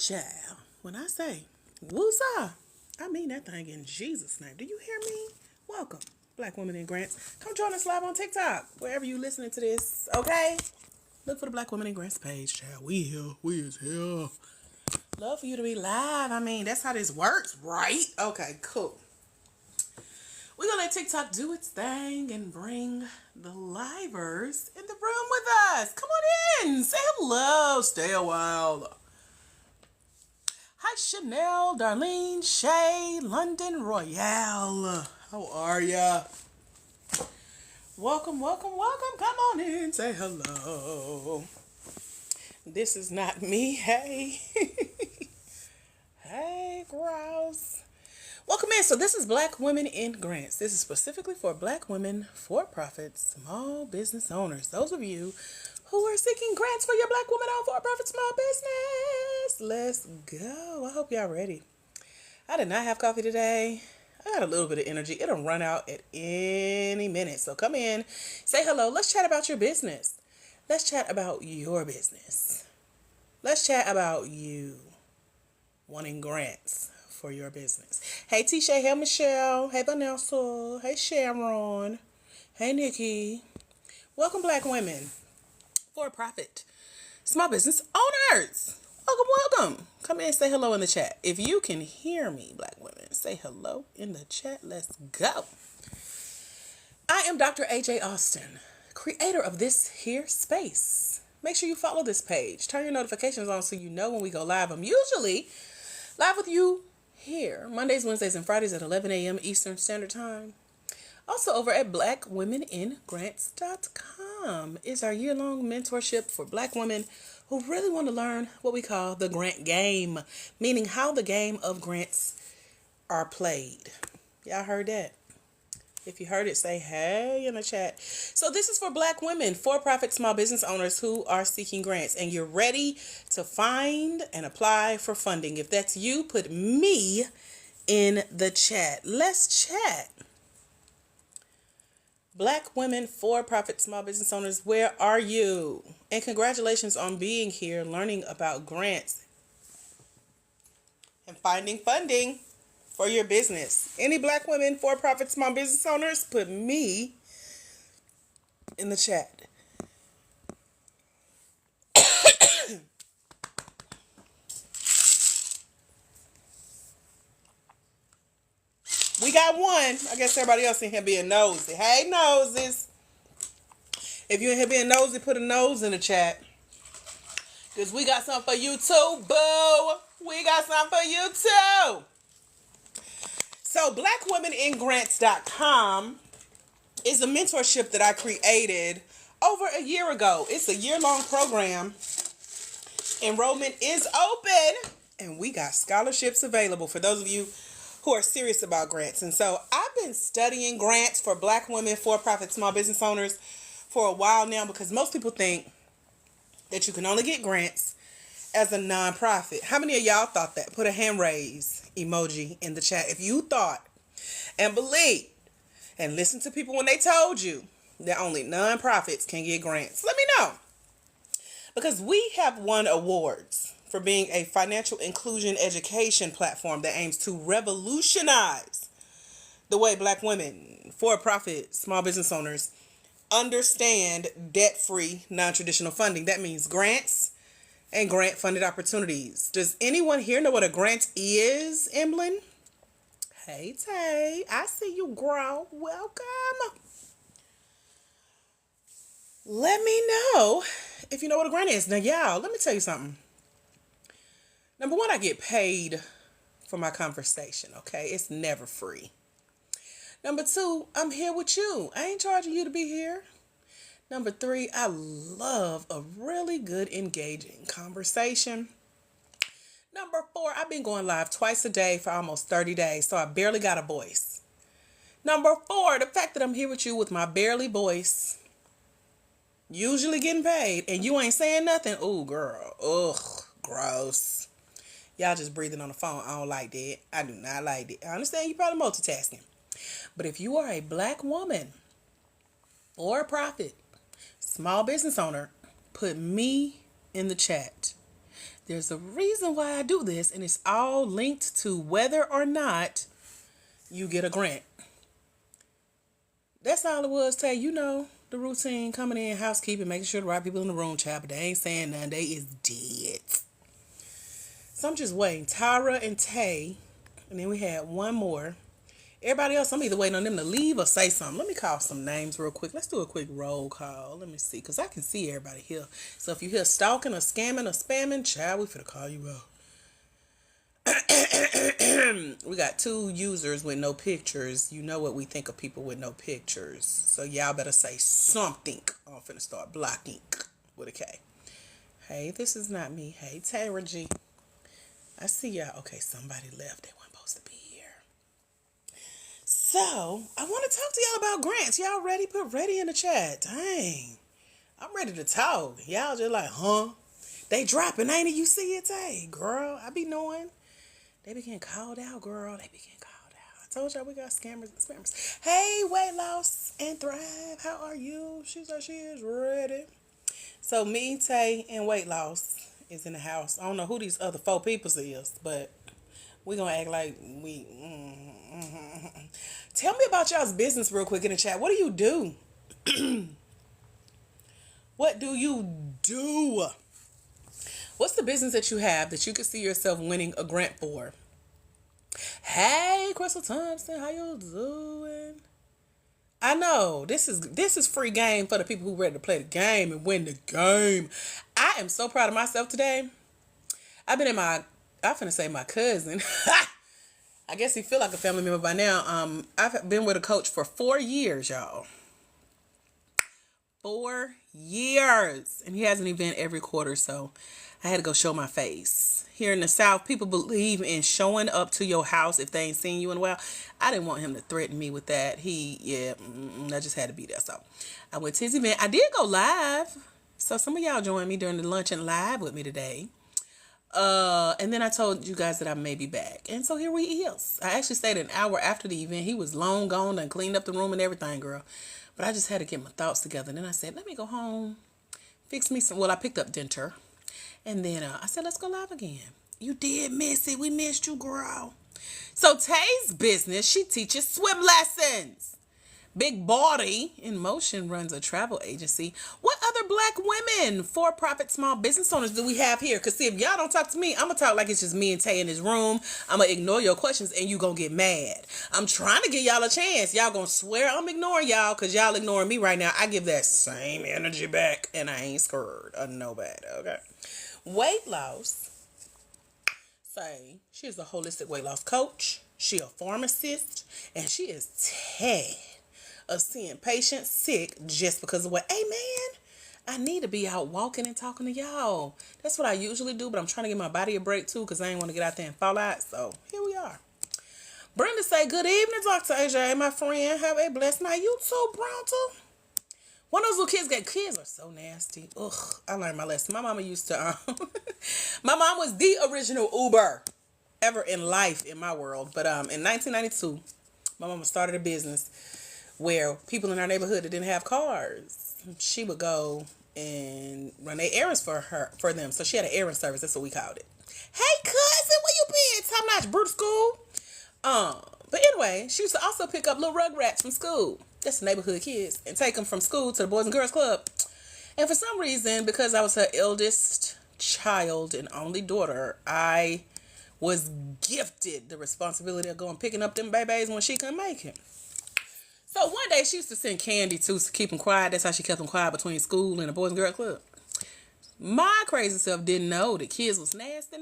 child, when I say woosah, I mean that thing in Jesus' name. Do you hear me? Welcome, Black Women in Grants. Come join us live on TikTok, wherever you listening to this, okay? Look for the Black Women in Grants page, child. We here. We is here. Love for you to be live. I mean, that's how this works, right? Okay, cool. We're going to let TikTok do its thing and bring the livers in the room with us. Come on in. Say hello. Stay a while. Hi, Chanel, Darlene, Shay, London Royale. How are ya? Welcome, welcome, welcome. Come on in. Say hello. This is not me. Hey. Hey, grouse. Welcome in. So this is Black Women in Grants. This is specifically for Black women, for-profit, small business owners. Those of you who are seeking grants for your Black woman-owned for-profit small business. Let's go. I hope y'all ready. I did not have coffee today. I got a little bit of energy. It'll run out at any minute. So come in, say hello. Let's chat about your business. Let's chat about your business. Let's chat about you wanting grants for your business. Hey, Tisha. Hey, Michelle. Hey, Vanessa. Hey, Sharon. Hey, Nikki. Welcome, Black women. For-profit small business owners. Welcome, welcome. Come in and say hello in the chat. If you can hear me, Black women, say hello in the chat. Let's go. I am Dr. AJ Austin, creator of this here space. Make sure you follow this page. Turn your notifications on so you know when we go live. I'm usually live with you here Mondays, Wednesdays, and Fridays at 11 a.m. Eastern Standard Time. Also over at blackwomeningrants.com is our year-long mentorship for Black women who really want to learn what we call the grant game, meaning how the game of grants are played. Y'all heard that? If you heard it, say hey in the chat. So this is for Black women, for-profit small business owners who are seeking grants, and you're ready to find and apply for funding. If that's you, put me in the chat. Let's chat. Black women, for-profit small business owners, where are you? And congratulations on being here, learning about grants and finding funding for your business. Any Black women, for-profit small business owners, put me in the chat. We got one. I guess everybody else in here being nosy. Hey, noses. If you're in here being nosy, put a nose in the chat. Because we got something for you too, boo. We got something for you too. So blackwomeningrants.com is a mentorship that I created over a year ago. It's a year-long program. Enrollment is open. And we got scholarships available for those of you who are serious about grants. And so I've been studying grants for Black women, for-profit small business owners for a while now, because most people think that you can only get grants as a nonprofit. How many of y'all thought that? Put a hand raise emoji in the chat if you thought and believed and listened to people when they told you that only nonprofits can get grants. Let me know. Because we have won awards for being a financial inclusion education platform that aims to revolutionize the way Black women, for-profit small business owners understand debt-free, non-traditional funding. That means grants and grant-funded opportunities. Does anyone here know what a grant is, Emblyn? Hey, Tay. I see you, girl. Welcome. Let me know if you know what a grant is. Now, y'all, let me tell you something. Number one, I get paid for my conversation, okay? It's never free. Number two, I'm here with you. I ain't charging you to be here. Number three, I love a really good, engaging conversation. Number four, I've been going live twice a day for almost 30 days, so I barely got a voice. Number four, the fact that I'm here with you with my barely voice, usually getting paid, and you ain't saying nothing. Ooh, girl. Ugh, gross. Y'all just breathing on the phone. I don't like that. I do not like that. I understand you probably multitasking. But if you are a Black woman or a profit small business owner, put me in the chat. There's a reason why I do this, and it's all linked to whether or not you get a grant. That's all it was, Tay. You know the routine, coming in, housekeeping, making sure the right people in the room, child, but they ain't saying nothing. They is dead. So I'm just waiting. Tyra and Tay, and then we had one more. Everybody else, I'm either waiting on them to leave or say something. Let me call some names real quick. Let's do a quick roll call. Let me see, because I can see everybody here. So if you hear stalking or scamming or spamming, child, we finna call you out. We got 2 users with no pictures. You know what we think of people with no pictures. So y'all better say something. I'm finna start blocking with a K. Hey, this is not me. Hey, Tara G. I see y'all. Okay, somebody left. They weren't supposed to be here. So, I want to talk to y'all about grants. Y'all ready? Put ready in the chat. Dang. I'm ready to talk. Y'all just like, huh? They dropping, ain't it? You see it? Hey, girl, I be knowing. They be getting called out, girl. They be getting called out. I told y'all we got scammers and spammers. Hey, Weight Loss and Thrive. How are you? She said she is ready. So, me, Tay, and Weight Loss is in the house. I don't know who these other 4 people is, but we gonna act like we... Tell me about y'all's business real quick in the chat. What do you do? What do you do? What's the business that you have that you could see yourself winning a grant for? Hey, Crystal Thompson, how you doing? I know this is free game for the people who ready to play the game and win the game. I am so proud of myself today. I've been in I'm finna say my cousin. I guess he feel like a family member by now. I've been with a coach for 4 years, y'all. 4 years. And he has an event every quarter, so I had to go show my face. Here in the South, people believe in showing up to your house if they ain't seen you in a while. I didn't want him to threaten me with that. I just had to be there. So I went to his event. I did go live. So some of y'all joined me during the luncheon live with me today. And then I told you guys that I may be back. And so here we is. I actually stayed an hour after the event. He was long gone and cleaned up the room and everything, girl. But I just had to get my thoughts together. And then I said, let me go home, fix me some. Well, I picked up Denter. And then I said, let's go live again. You did miss it. We missed you, girl. So Tay's business, she teaches swim lessons. Big Body in Motion runs a travel agency. What other Black women, for-profit small business owners do we have here? Because see, if y'all don't talk to me, I'm going to talk like it's just me and Tay in this room. I'm going to ignore your questions and you going to get mad. I'm trying to give y'all a chance. Y'all going to swear I'm ignoring y'all because y'all ignoring me right now. I give that same energy back and I ain't scared of nobody, okay? Weight Loss. Say, she is a holistic weight loss coach. She a pharmacist. And she is tired of seeing patients sick just because of what. Hey, man, I need to be out walking and talking to y'all. That's what I usually do, but I'm trying to give my body a break, too, because I ain't want to get out there and fall out. So, here we are. Brenda say, good evening, Dr. AJ, my friend. Have a blessed night. You too, Bronte. One of those little kids are so nasty. Ugh, I learned my lesson. My mama used to, my mom was the original Uber ever in life in my world. But in 1992, my mama started a business where people in our neighborhood that didn't have cars, she would go and run their errands for them. So she had an errand service. That's what we called it. Hey, cousin, where you been? Top notch, Brutal School. But anyway, she used to also pick up little rugrats from school. That's the neighborhood kids. And take them from school to the Boys and Girls Club. And for some reason, because I was her eldest child and only daughter, I was gifted the responsibility of going picking up them babies when she couldn't make it. So one day she used to send candy to keep them quiet. That's how she kept them quiet between school and the Boys and Girls Club. My crazy self didn't know the kids was nasty.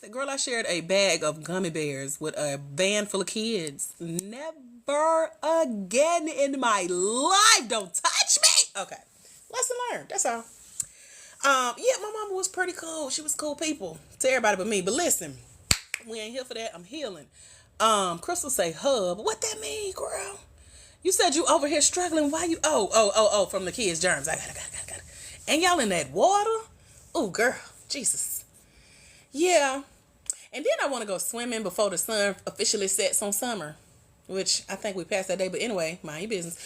Girl, I shared a bag of gummy bears with a van full of kids. Never again in my life. Don't touch me. Okay. Lesson learned. That's all. Yeah, my mama was pretty cool. She was cool people to everybody but me. But listen, we ain't here for that. I'm healing. Crystal say hub. What that mean, girl? You said you over here struggling. Why you? Oh, from the kids' germs. I got it. And y'all in that water? Oh, girl. Jesus. Yeah. And then I want to go swimming before the sun officially sets on summer. Which I think we passed that day. But anyway, mind your business.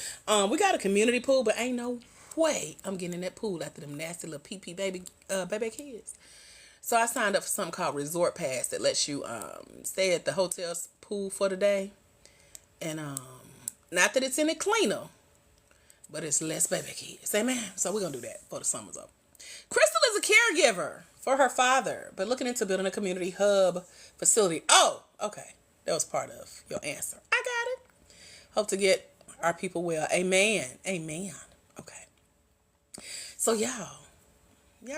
We got a community pool, but ain't no way I'm getting in that pool after them nasty little pee-pee baby kids. So I signed up for something called Resort Pass that lets you stay at the hotel's pool for the day. And not that it's any cleaner, but it's less baby kids. Amen. So we're going to do that for the summer's up. Crystal is a caregiver for her father, but looking into building a community hub facility. Oh, okay. That was part of your answer. I got it. Hope to get our people well. Amen. Amen. Okay. So y'all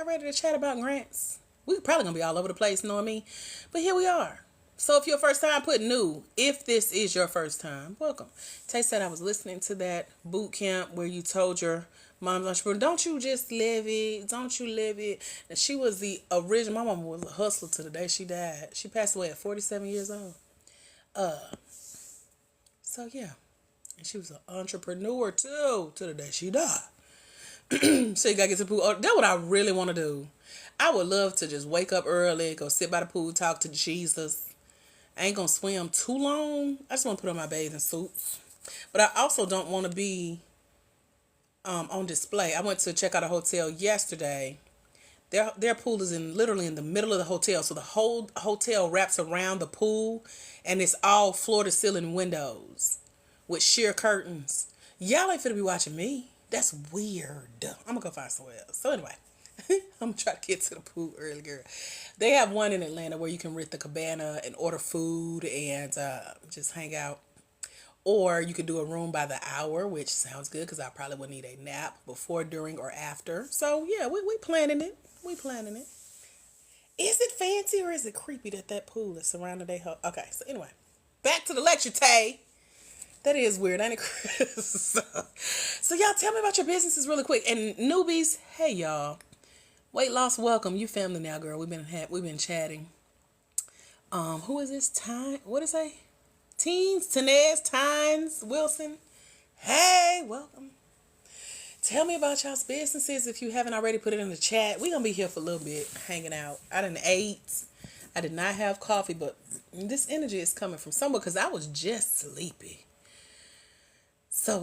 ready to chat about grants? We probably going to be all over the place, knowing me. But here we are. So if your first time, put new. If this is your first time, welcome. Tay said I was listening to that boot camp where you told your mom's entrepreneur, don't you just live it? Don't you live it? And she was the original. My mom was a hustler to the day she died. She passed away at 47 years old. So yeah. And she was an entrepreneur too to the day she died. So you gotta get to the pool. Oh, that's what I really want to do. I would love to just wake up early, go sit by the pool, talk to Jesus. I ain't gonna swim too long. I just want to put on my bathing suits. But I also don't want to be on display. I went to check out a hotel yesterday. Their pool is literally in the middle of the hotel. So the whole hotel wraps around the pool, and it's all floor to ceiling windows with sheer curtains. Y'all ain't finna be watching me. That's weird. I'm gonna go find somewhere else. So anyway, I'm gonna try to get to the pool early, girl. They have one in Atlanta where you can rent the cabana and order food and just hang out. Or you could do a room by the hour, which sounds good because I probably would need a nap before, during, or after. So yeah, we planning it. We planning it. Is it fancy or is it creepy that pool is surrounded their home? Okay, so anyway, back to the lecture, Tay. That is weird, ain't it, Chris? So y'all tell me about your businesses really quick. And newbies, hey y'all. Weight loss, welcome. You family now, girl. We've been chatting. Who is this? What is it? Tenez, Tynes, Wilson. Hey, welcome. Tell me about y'all's businesses if you haven't already put it in the chat. We're gonna be here for a little bit, hanging out. I done ate. I did not have coffee, but this energy is coming from somewhere because I was just sleepy. So,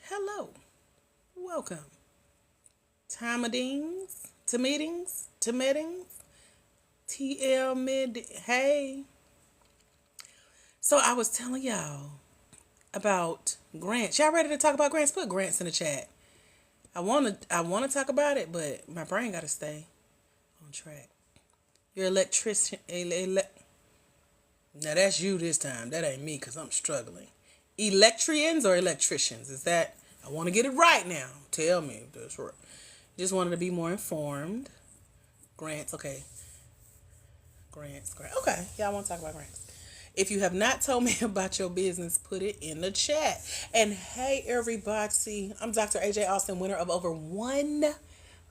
hello. Welcome. To meetings, TL mid, hey. So I was telling y'all about grants. Y'all ready to talk about grants? Put grants in the chat. I wanna talk about it, but my brain gotta stay on track. Your electrician, now that's you this time. That ain't me because I'm struggling. Electrians or electricians? Is that? I want to get it right now. Tell me if that's right. Just wanted to be more informed. Grants, okay. Grants. Okay, y'all want to talk about grants. If you have not told me about your business, put it in the chat. And hey, everybody, I'm Dr. AJ Austin, winner of over $1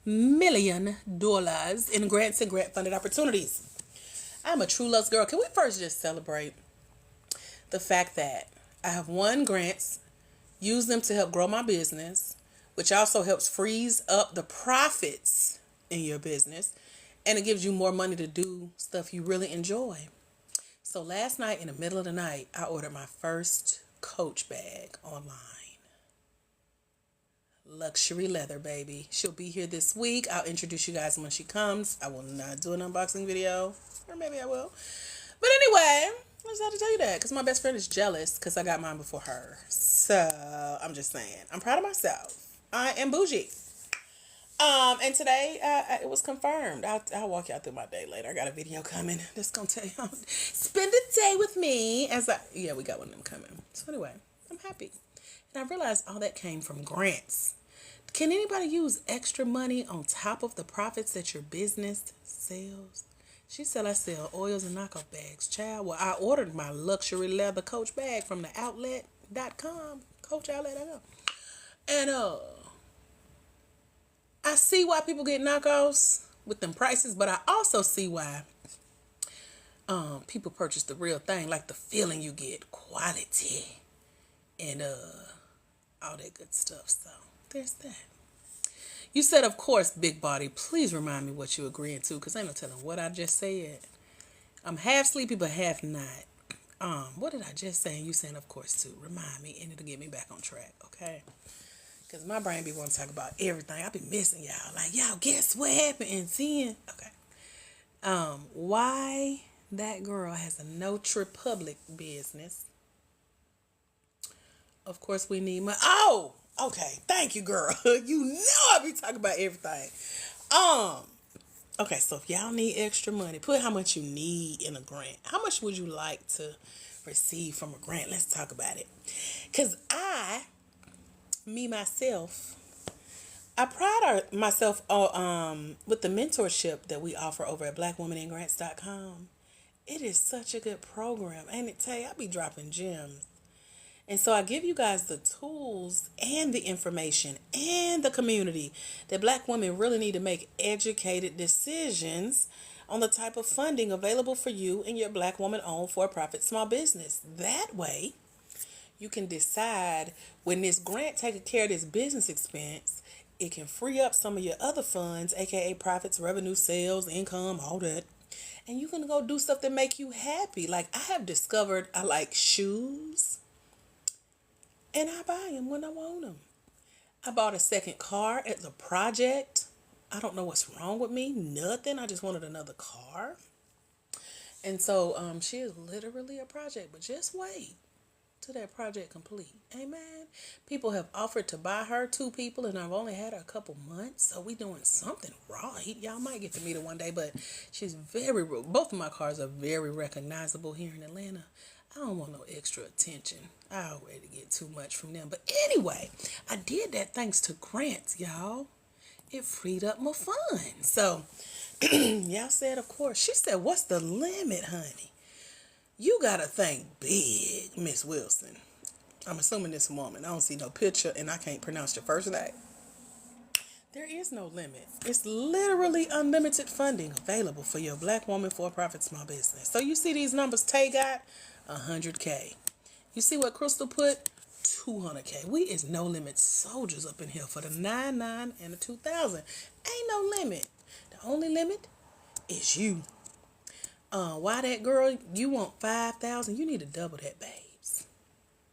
million in grants and grant-funded opportunities. I'm a true loves girl. Can we first just celebrate the fact that I have won grants, used them to help grow my business, which also helps freeze up the profits in your business, and it gives you more money to do stuff you really enjoy. So last night, in the middle of the night, I ordered my first Coach bag online. Luxury leather, baby. She'll be here this week. I'll introduce you guys when she comes. I will not do an unboxing video, or maybe I will. But anyway, I just had to tell you that because my best friend is jealous because I got mine before her. So I'm just saying, I'm proud of myself. I am bougie. And today it was confirmed. I'll walk y'all through my day later. I got a video coming that's gonna tell y'all spend a day with me we got one of them coming. So anyway, I'm happy. And I realized all that came from grants. Can anybody use extra money on top of the profits that your business sells? She said I sell oils and knockoff bags. Child, well, I ordered my luxury leather Coach bag from the outlet.com, coachoutlet.com. And I see why people get knockoffs with them prices, but I also see why people purchase the real thing, like the feeling you get, quality, and all that good stuff. So there's that. You said, of course, big body. Please remind me what you agreeing to, because ain't no telling what I just said. I'm half sleepy, but half not. What did I just say? And you saying, of course, too. Remind me, and it'll get me back on track, okay? Because my brain be wanting to talk about everything. I be missing y'all. Like, y'all, guess what happened? And seeing. Okay. Why that girl has a No Trip Public business. Of course, we need money. Oh, okay. Thank you, girl. You know I be talking about everything. Um, okay, so if y'all need extra money, put how much you need in a grant. How much would you like to receive from a grant? Let's talk about it. Cause myself, I pride myself with the mentorship that we offer over at blackwomaningrants.com. It is such a good program. Ain't it, Tay? I be dropping gems. And so I give you guys the tools and the information and the community that black women really need to make educated decisions on the type of funding available for you and your black woman owned for-profit small business. That way, you can decide when this grant taking care of this business expense, it can free up some of your other funds, aka profits, revenue, sales, income, all that. And you can go do stuff that make you happy. Like I have discovered I like shoes and I buy them when I want them. I bought a second car as a project. I don't know what's wrong with me. Nothing. I just wanted another car. And so she is literally a project. But just wait till that project complete. Amen. People have offered to buy her, 2 people, and I've only had her a couple months. So we doing something right. Y'all might get to meet her one day, but she's both of my cars are very recognizable here in Atlanta. I don't want no extra attention. I already get too much from them. But anyway, I did that thanks to grants, y'all. It freed up my funds. So y'all said, of course. She said, what's the limit, honey? You gotta think big, Miss Wilson. I'm assuming this woman. I don't see no picture and I can't pronounce your first name. There is no limit. It's literally unlimited funding available for your black woman for-profit small business. So you see these numbers Tay got? 100K. You see what Crystal put? 200K. We is no limit soldiers up in here for the 99 and the 2000. Ain't no limit. The only limit is you. Why that girl? You want 5,000? You need to double that, babes.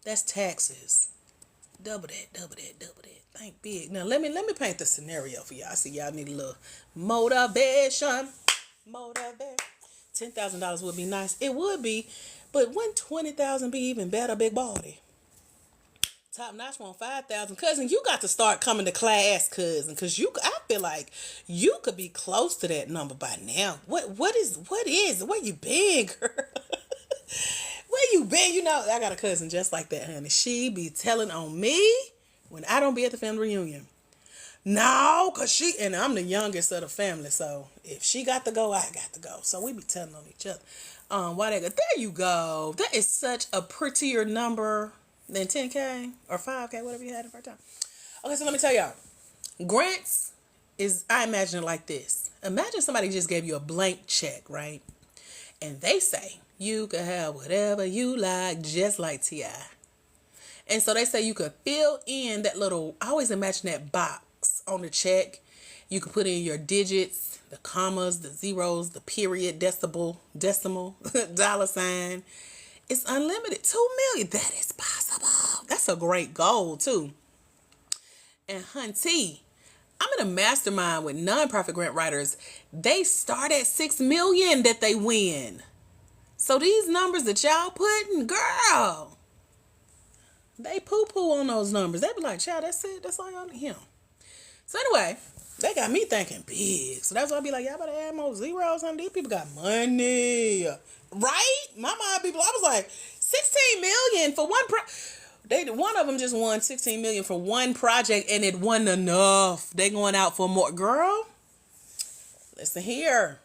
That's taxes. Double that, double that, double that. Think big. Now let me paint the scenario for y'all. I see y'all need a little motivation. Motivation. $10,000 would be nice. It would be, but wouldn't 20,000 be even better, big body? Top notch want 5,000. Cousin, you got to start coming to class, cousin, because I feel like you could be close to that number by now. What is where you been, girl? Where you been? You know, I got a cousin just like that, honey. She be telling on me when I don't be at the family reunion. No, cause and I'm the youngest of the family, so if she got to go, I got to go. So we be telling on each other. Why they go? There you go. That is such a prettier number than 10K or 5K, whatever you had the first time. Okay, so let me tell y'all. Grants I imagine it like this. Imagine somebody just gave you a blank check, right? And they say you can have whatever you like, just like T.I. And so they say you could fill in that little, I always imagine that box on the check. You could put in your digits, the commas, the zeros, the period, decimal, dollar sign. It's unlimited. 2 million. That is possible. That's a great goal, too. And hunty, I'm in a mastermind with nonprofit grant writers. They start at 6 million that they win. So these numbers that y'all putting, girl, they poo-poo on those numbers. They be like, child, that's it. That's all y'all need him. So anyway, they got me thinking big. So that's why I be like, y'all better add more zeros on these people got money. Right? My mind people, I was like, 16 million for one of them just won 16 million for one project and it wasn't enough. They going out for more. Girl, listen here.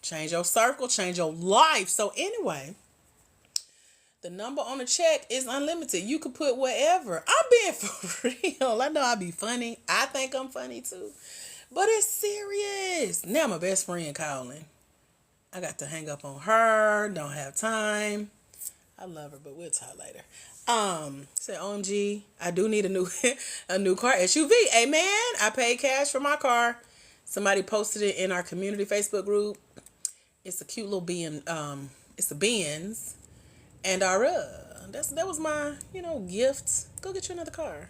Change your circle, change your life. So anyway, the number on the check is unlimited. You could put whatever. I'm being for real. I know I be funny. I think I'm funny too. But it's serious. Now my best friend calling. I got to hang up on her. Don't have time. I love her, but we'll talk later. Say OMG, I do need a new car SUV. Amen. I paid cash for my car. Somebody posted it in our community Facebook group. It's a cute little it's a Benz. And that was my, gift. Go get you another car.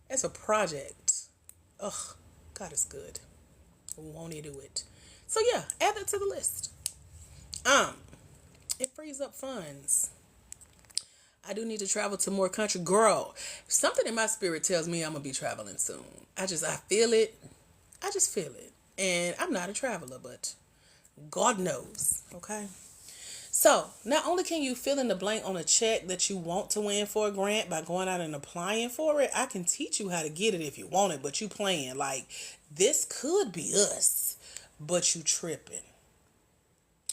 It's a project. Ugh, God is good. Won't he do it? So yeah, add that to the list. Um, it frees up funds. I do need to travel to more country. Girl, something in my spirit tells me I'm gonna be traveling soon. I feel it. I just feel it. And I'm not a traveler, but God knows. Okay. So, not only can you fill in the blank on a check that you want to win for a grant by going out and applying for it, I can teach you how to get it if you want it, but you playing like this could be us, but you tripping.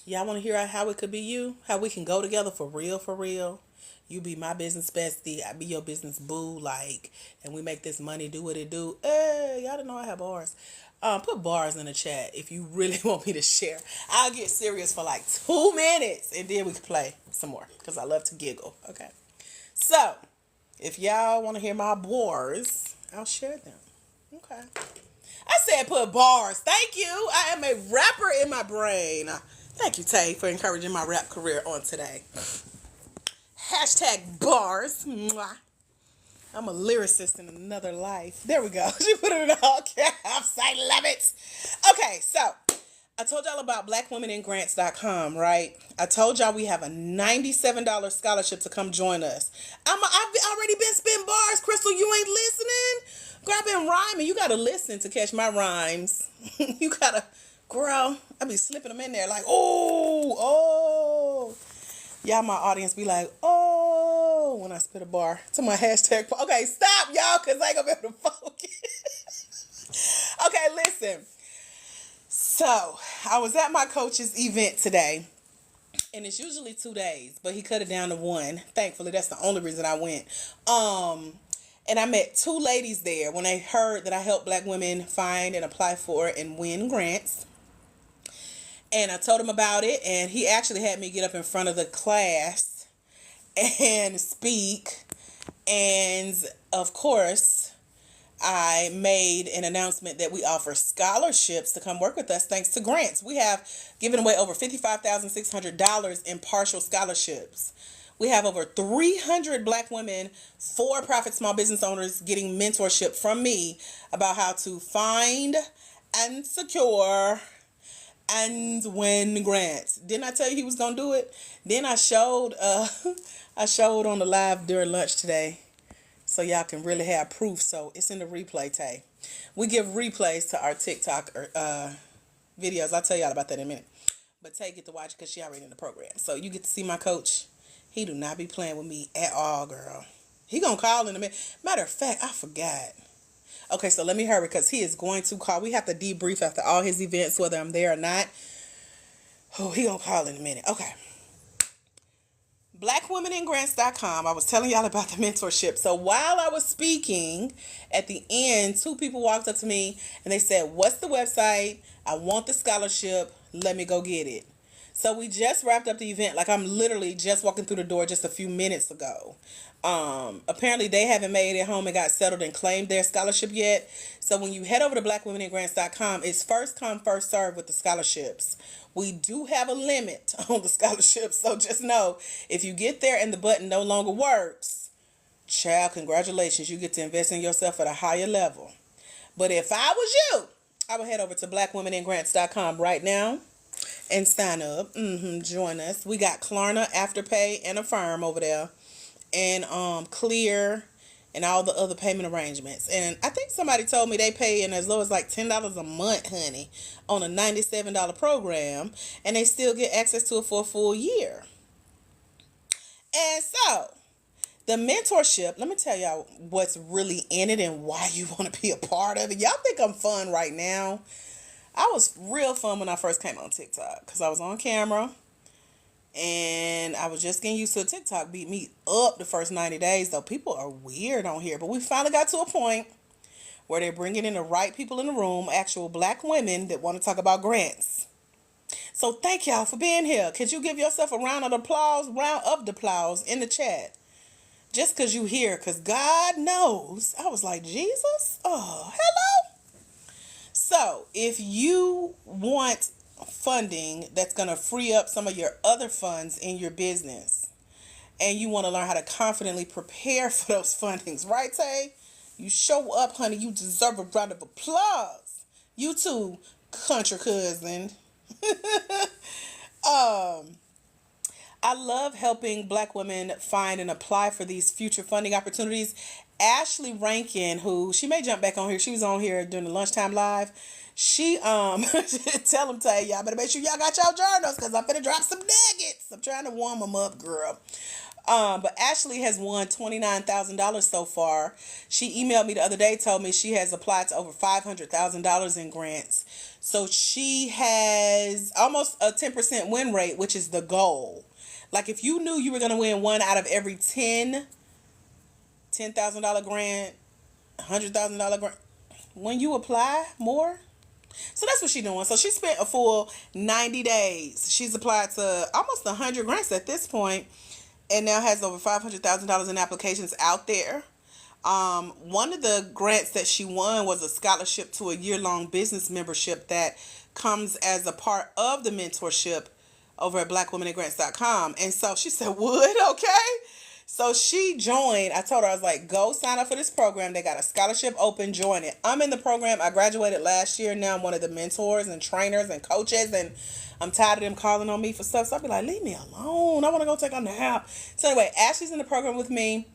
Y'all want to hear how it could be you? How we can go together for real, for real? You be my business bestie, I be your business boo, like, and we make this money do what it do. Hey, y'all didn't know I have bars. Put bars in the chat if you really want me to share. I'll get serious for like 2 minutes and then we can play some more because I love to giggle. Okay. So, if y'all want to hear my bars, I'll share them. Okay. I said put bars. Thank you. I am a rapper in my brain. Thank you, Tay, for encouraging my rap career on today. Hashtag bars. Mwah. I'm a lyricist in another life. There we go. She put it in all caps. I love it. Okay, so I told y'all about blackwomeningrants.com, right? I told y'all we have a $97 scholarship to come join us. I've already been spitting bars, Crystal. You ain't listening? Girl, I've been rhyming. You got to listen to catch my rhymes. You got to, girl, I be slipping them in there like, oh. Y'all, my audience be like, oh, when I spit a bar to my hashtag. Okay, stop, y'all, because I ain't going to be able to focus. Okay, listen. So, I was at my coach's event today, and it's usually 2 days, but he cut it down to 1. Thankfully, that's the only reason I went. And I met 2 ladies there when they heard that I help Black women find and apply for and win grants. And I told him about it, and he actually had me get up in front of the class and speak. And, of course, I made an announcement that we offer scholarships to come work with us thanks to grants. We have given away over $55,600 in partial scholarships. We have over 300 Black women, for-profit small business owners getting mentorship from me about how to find and secure and win grants. Didn't I tell you he was gonna do it? Then I showed on the live during lunch today, so y'all can really have proof. So it's in the replay, Tay. We give replays to our TikTok videos. I'll tell y'all about that in a minute. But Tay get to watch because she already in the program, so you get to see my coach. He do not be playing with me at all, girl. He gonna call in a minute. Matter of fact, I forgot. Okay, so let me hurry because he is going to call. We have to debrief after all his events, whether I'm there or not. Oh, he gonna call in a minute. Okay. blackwomeningrants.com. I was telling y'all about the mentorship. So while I was speaking, at the end, 2 people walked up to me and they said, what's the website? I want the scholarship. Let me go get it. So we just wrapped up the event. Like, I'm literally just walking through the door just a few minutes ago. Apparently they haven't made it home and got settled and claimed their scholarship yet. So when you head over to blackwomeningrants.com, it's first come, first serve with the scholarships. We do have a limit on the scholarships. So just know, if you get there and the button no longer works, child, congratulations. You get to invest in yourself at a higher level. But if I was you, I would head over to blackwomeningrants.com right now and sign up. Join us. We got Klarna, Afterpay, and Affirm over there. And Clear and all the other payment arrangements. And I think somebody told me they pay in as low as like $10 a month, honey, on a $97 program. And they still get access to it for a full year. And so, the mentorship, let me tell y'all what's really in it and why you want to be a part of it. Y'all think I'm fun right now? I was real fun when I first came on TikTok because I was on camera. And I was just getting used to it. TikTok beat me up the first 90 days, though. People are weird on here. But we finally got to a point where they're bringing in the right people in the room, actual Black women that want to talk about grants. So thank y'all for being here. Could you give yourself a round of applause in the chat? Just because you here, because God knows. I was like, Jesus? Oh, hello? So if you want funding that's going to free up some of your other funds in your business, and you want to learn how to confidently prepare for those fundings, right, Tay? You show up, honey. You deserve a round of applause. You too, country cousin. I love helping Black women find and apply for these future funding opportunities. Ashley Rankin, who she may jump back on here, she was on here during the lunchtime live. She tell them to y'all better make sure y'all got y'all journals because I'm gonna drop some nuggets. I'm trying to warm them up, girl. But Ashley has won $29,000 so far. She emailed me the other day, told me she has applied to over $500,000 in grants. So she has almost a 10% win rate, which is the goal. Like if you knew you were going to win one out of every $10,000 grant, $100,000 grant, when you apply more. So that's what she's doing. So she spent a full 90 days. She's applied to almost 100 grants at this point, and now has over $500,000 in applications out there. One of the grants that she won was a scholarship to a year-long business membership that comes as a part of the mentorship over at blackwomenandgrants.com. And so she said, would, okay. So she joined. I told her, I was like, go sign up for this program. They got a scholarship open, join it. I'm in the program. I graduated last year. Now I'm one of the mentors and trainers and coaches, and I'm tired of them calling on me for stuff. So I'll be like, leave me alone. I want to go take a nap. So anyway, Ashley's in the program with me.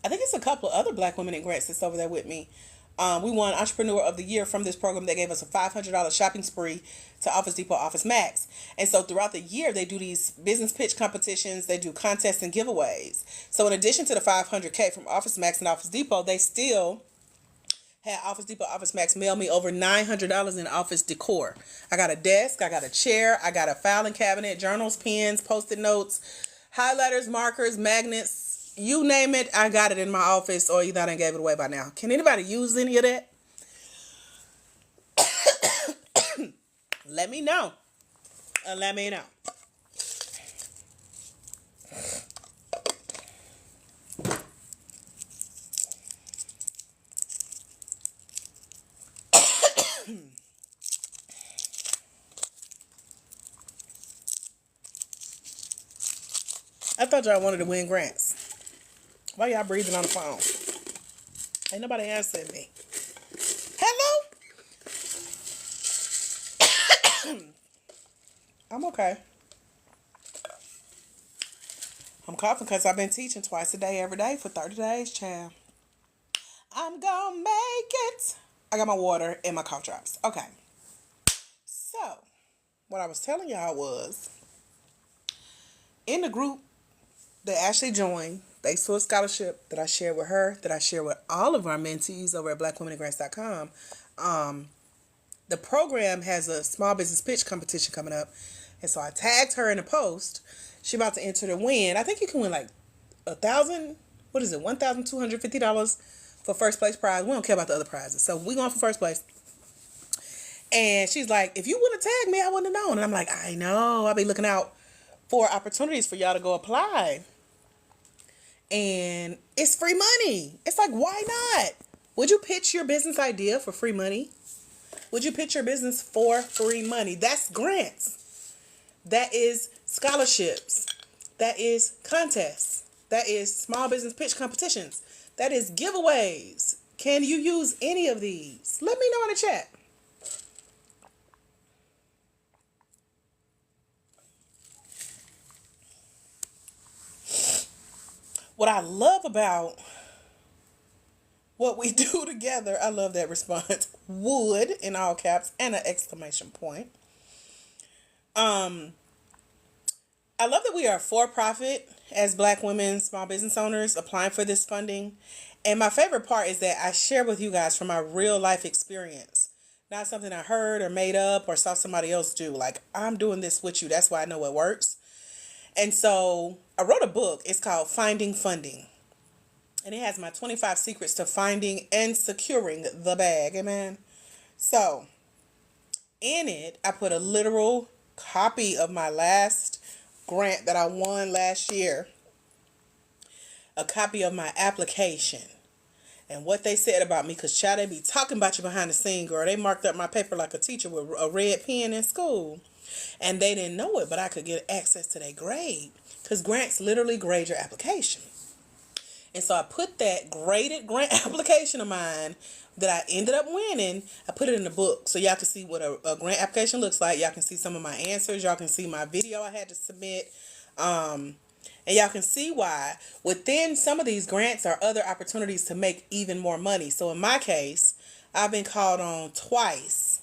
I think it's a couple of other Black women in grants that's over there with me. We won Entrepreneur of the Year from this program. They gave us a $500 shopping spree to Office Depot, Office Max. And so throughout the year, they do these business pitch competitions. They do contests and giveaways. So in addition to the $500K from Office Max and Office Depot, they still had Office Depot, Office Max mail me over $900 in office decor. I got a desk, I got a chair, I got a filing cabinet, journals, pens, Post-it notes, highlighters, markers, magnets. You name it, I got it in my office, or either I done gave it away by now. Can anybody use any of that? Let me know. Let me know. I thought y'all wanted to win grants. Why y'all breathing on the phone? Ain't nobody answering me. Hello? I'm okay. I'm coughing because I've been teaching twice a day, every day for 30 days, child. I'm gonna make it. I got my water and my cough drops. Okay. So, what I was telling y'all was, in the group that Ashley joined, thanks to a scholarship that I shared with her, that I share with all of our mentees over at blackwomenandgrants.com, the program has a small business pitch competition coming up. And so I tagged her in a post. She about to enter the win. I think you can win like $1,250 for first place prize. We don't care about the other prizes. So we going for first place. And she's like, if you wouldn't have tagged me, I wouldn't have known. And I'm like, I know. I'll be looking out for opportunities for y'all to go apply. And it's free money. It's like, why not? Would you pitch your business idea for free money? Would you pitch your business for free money? That's grants. That is scholarships. That is contests. That is small business pitch competitions. That is giveaways. Can you use any of these? Let me know in the chat. What I love about what we do together, I love that response. Would, in all caps, and an exclamation point. I love that we are for profit as Black women, small business owners applying for this funding. And my favorite part is that I share with you guys from my real life experience. Not something I heard or made up or saw somebody else do. Like, I'm doing this with you. That's why I know it works. And so I wrote a book. It's called Finding Funding. And it has my 25 secrets to finding and securing the bag. Amen. So in it, I put a literal copy of my last grant that I won last year. A copy of my application. And what they said about me. Because, child, they be talking about you behind the scene, girl. They marked up my paper like a teacher with a red pen in school. And they didn't know it, but I could get access to their grade. Because grants literally grade your application. And so I put that graded grant application of mine that I ended up winning, I put it in the book. So y'all can see what a grant application looks like. Y'all can see some of my answers. Y'all can see my video I had to submit. And y'all can see why within some of these grants are other opportunities to make even more money. So in my case, I've been called on twice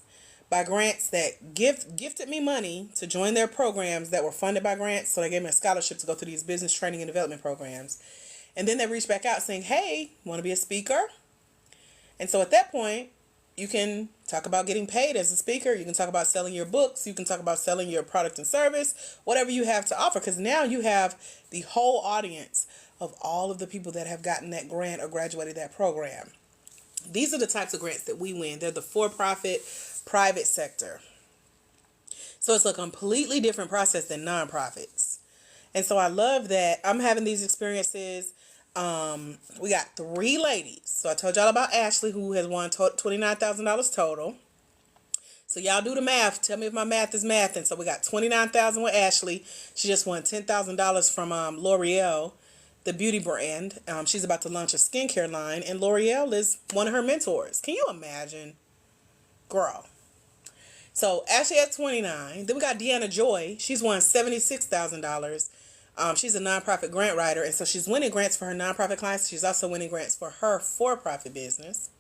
by grants that gifted me money to join their programs that were funded by grants. So they gave me a scholarship to go through these business training and development programs. And then they reached back out saying, hey, want to be a speaker? And so at that point, you can talk about getting paid as a speaker. You can talk about selling your books. You can talk about selling your product and service, whatever you have to offer. Because now you have the whole audience of all of the people that have gotten that grant or graduated that program. These are the types of grants that we win. They're the for-profit, private sector. So it's a completely different process than nonprofits. And so I love that I'm having these experiences. We got 3 ladies. So I told y'all about Ashley, who has won $29,000 total. So y'all do the math. Tell me if my math is mathing. So we got $29,000 with Ashley. She just won $10,000 from L'Oreal, the beauty brand. She's about to launch a skincare line, and L'Oreal is one of her mentors. Can you imagine? Girl. So Ashley at 29. Then we got Deanna Joy. She's won $76,000. She's a nonprofit grant writer, and so she's winning grants for her nonprofit clients. She's also winning grants for her for-profit business.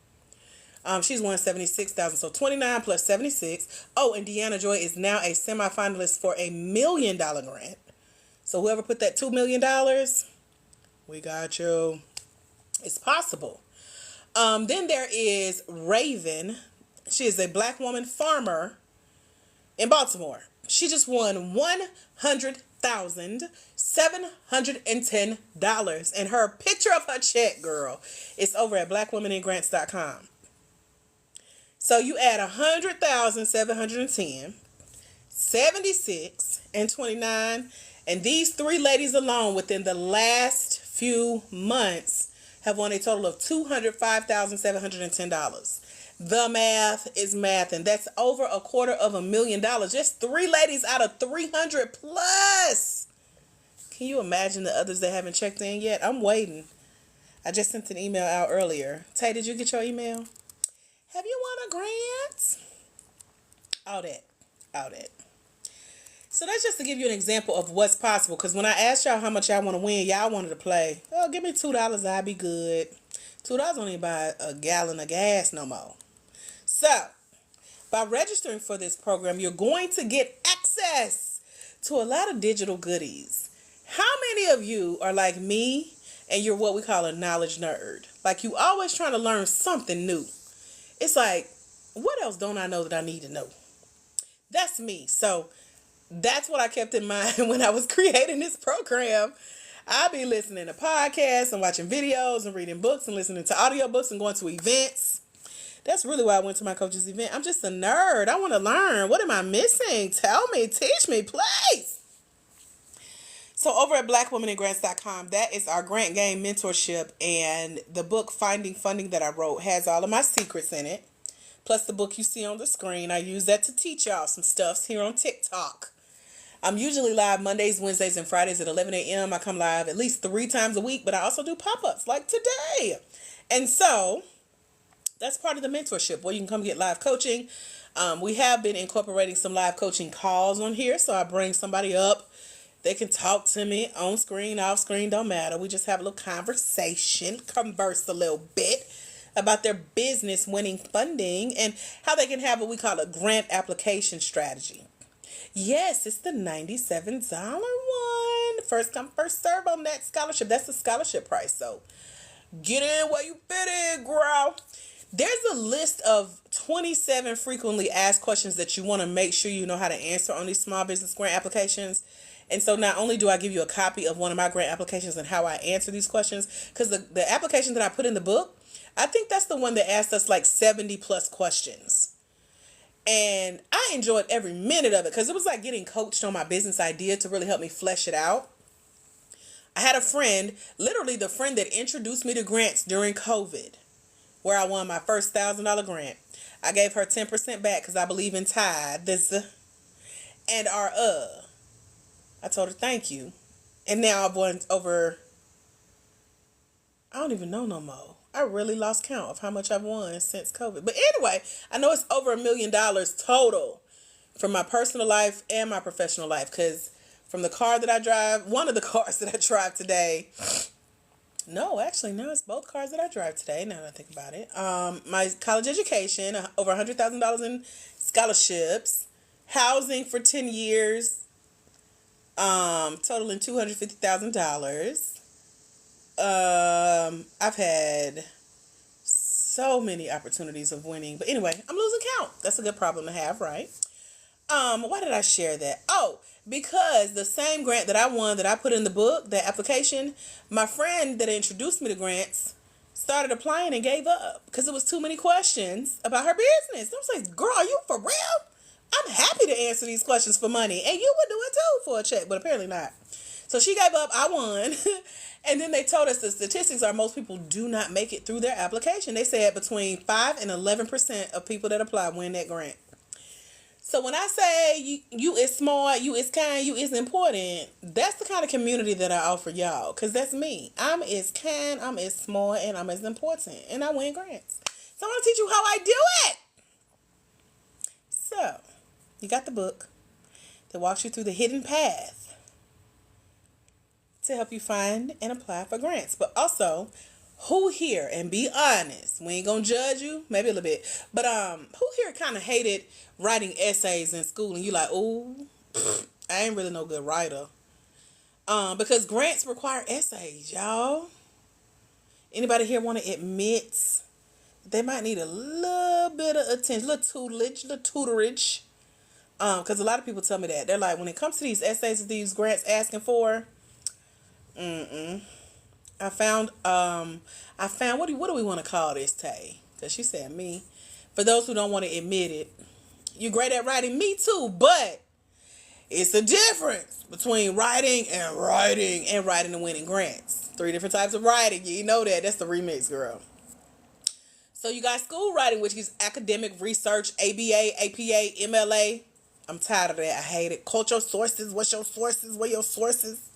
She's won $76,000, so 29 plus 76. Oh, and Deanna Joy is now a semifinalist for a $1 million grant. So whoever put that $2 million, we got you. It's possible. Then there is Raven. She is a black woman farmer in Baltimore. She just won $100,710, and her picture of her check, girl, is over at blackwomenandgrants.com. So you add 100,710, 76, and 29, and these 3 ladies alone within the last few months have won a total of $205,710. The math is math, and that's over $250,000. Just 3 ladies out of 300 plus. Can you imagine the others that haven't checked in yet? I'm waiting. I just sent an email out earlier. Tay, did you get your email? Have you won a grant? All that. So that's just to give you an example of what's possible. Because when I asked y'all how much y'all want to win, y'all wanted to play. Oh, give me $2, I'll be good. $2 don't even buy a gallon of gas no more. So, by registering for this program, you're going to get access to a lot of digital goodies. How many of you are like me and you're what we call a knowledge nerd? Like you always trying to learn something new. It's like, what else don't I know that I need to know? That's me. So that's what I kept in mind when I was creating this program. I'll be listening to podcasts and watching videos and reading books and listening to audiobooks and going to events. That's really why I went to my coach's event. I'm just a nerd. I want to learn. What am I missing? Tell me, teach me, please. So over at blackwomenandgrants.com, that is our grant game mentorship, and the book Finding Funding that I wrote has all of my secrets in it. Plus the book you see on the screen. I use that to teach y'all some stuffs here on TikTok. I'm usually live Mondays, Wednesdays, and Fridays at 11 a.m. I come live at least 3 times a week, but I also do pop-ups like today. And so that's part of the mentorship where you can come get live coaching. We have been incorporating some live coaching calls on here. So I bring somebody up. They can talk to me on screen, off screen, don't matter. We just have a little conversation, converse a little bit about their business winning funding and how they can have what we call a grant application strategy. Yes, it's the $97 one. First come, first serve on that scholarship. That's the scholarship price. So get in where you fit in, girl. There's a list of 27 frequently asked questions that you want to make sure you know how to answer on these small business grant applications. And so not only do I give you a copy of one of my grant applications and how I answer these questions, because the application that I put in the book, I think that's the one that asked us like 70 plus questions. And I enjoyed every minute of it because it was like getting coached on my business idea to really help me flesh it out. I had a friend, literally the friend that introduced me to grants during COVID, where I won my first $1,000 grant. I gave her 10% back because I believe in tithe. And I told her thank you. And now I've won over I don't even know no more. I really lost count of how much I've won since COVID. But anyway, I know it's over $1 million total for my personal life and my professional life. Because from the car that I drive, one of the cars that I drive today, no, actually, no, it's both cars that I drive today. Now that I think about it, my college education, over $100,000 in scholarships, housing for 10 years, totaling $250,000. I've had so many opportunities of winning, but anyway, I'm losing count. That's a good problem to have, right? Why did I share that? Oh, because the same grant that I won that I put in the book, that application, my friend that introduced me to grants started applying and gave up because it was too many questions about her business. I was like, girl, are you for real? I'm happy to answer these questions for money, and you would do it too for a check, but apparently not. So she gave up, I won. And then they told us the statistics are most people do not make it through their application. They said between 5 and 11% of people that apply win that grant. So when I say you is smart, you is kind, you is important, that's the kind of community that I offer y'all. Because that's me. I'm as kind, I'm as smart, and I'm as important. And I win grants. So I want to teach you how I do it. So, you got the book that walks you through the hidden path to help you find and apply for grants. But also, who here, and be honest, we ain't gonna judge you, maybe a little bit, but who here kind of hated writing essays in school, and you like, ooh, I ain't really no good writer. Because grants require essays, y'all. Anybody here want to admit they might need a little bit of attention, little tutorage? Because a lot of people tell me that. They're like, when it comes to these essays that these grants asking for, I found, what do we want to call this, Tay? Because she said me. For those who don't want to admit it, you're great at writing, me too, but it's a difference between writing and winning grants. 3 different types of writing. You know that. That's the remix, girl. So you got school writing, which is academic research, ABA, APA, MLA. I'm tired of that. I hate it. Cultural sources. What's your sources? Where your sources?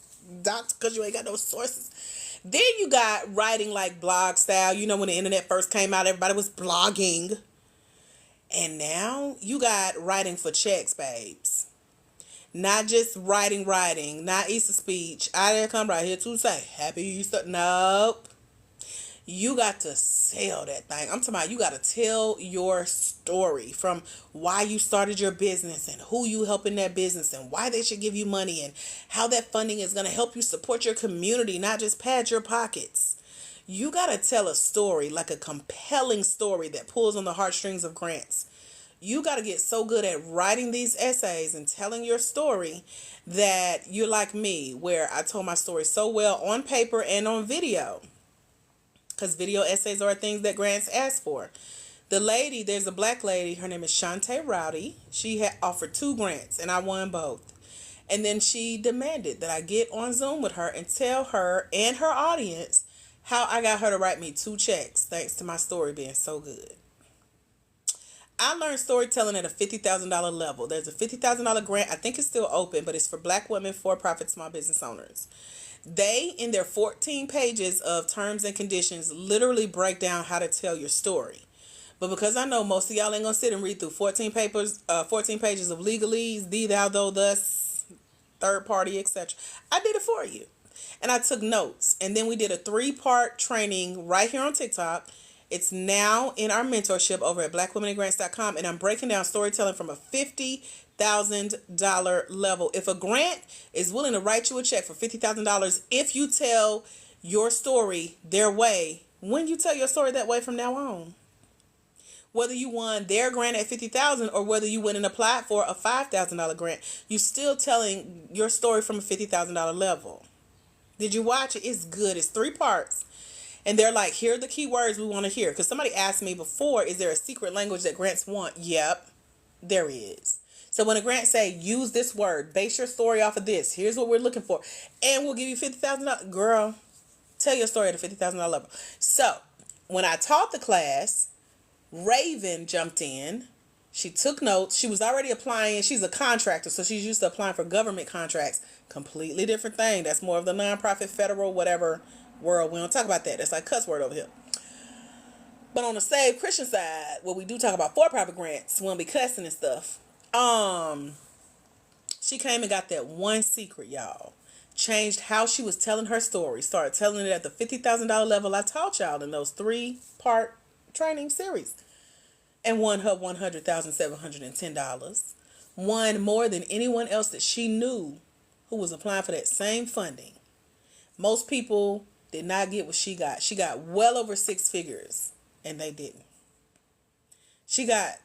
Doctor, because you ain't got no sources. Then you got writing like blog style. You know, when the internet first came out, everybody was blogging. And now you got writing for checks, babes. Not just writing, not Easter speech. I didn't come right here to say Happy Easter. Nope. You got to sell that thing. I'm talking about you got to tell your story from why you started your business and who you help in that business and why they should give you money and how that funding is going to help you support your community, not just pad your pockets. You got to tell a story, like a compelling story that pulls on the heartstrings of grants. You got to get so good at writing these essays and telling your story that you're like me, where I told my story so well on paper and on video. Because video essays are things that grants ask for. There's a black lady, her name is Shantae Rowdy. She had offered 2 grants, and I won both. And then she demanded that I get on Zoom with her and tell her and her audience how I got her to write me 2 checks, thanks to my story being so good. I learned storytelling at a $50,000 level. There's a $50,000 grant. I think it's still open, but it's for black women, for-profit small business owners. They, in their 14 pages of terms and conditions, literally break down how to tell your story. But because I know most of y'all ain't going to sit and read through 14 pages of legalese, thee, thou, though, thus, third party, etc. I did it for you. And I took notes. And then we did a 3-part training right here on TikTok. It's now in our mentorship over at blackwomenandgrants.com. And I'm breaking down storytelling from a $50,000 level. If a grant is willing to write you a check for $50,000, if you tell your story their way, when you tell your story that way from now on, whether you won their grant at $50,000 or whether you went and applied for a $5,000 grant, you're still telling your story from a $50,000 level. Did you watch it? It's good. It's 3 parts. And they're like, here are the key words we want to hear. Because somebody asked me before, is there a secret language that grants want? Yep, there is. So when a grant say, use this word, base your story off of this, here's what we're looking for, and we'll give you $50,000. Girl, tell your story at a $50,000 level. So when I taught the class, Raven jumped in. She took notes. She was already applying. She's a contractor, so she's used to applying for government contracts. Completely different thing. That's more of the nonprofit, federal, whatever world, we don't talk about that. That's like cuss word over here. But on the Saved Christian side, where we do talk about for-profit grants, we won't be cussing and stuff. She came and got that one secret, y'all. Changed how she was telling her story. Started telling it at the $50,000 level I taught y'all in those 3-part training series. And won her $100,710. Won more than anyone else that she knew who was applying for that same funding. Most people did not get what she got. She got well over 6 figures, and they didn't. She got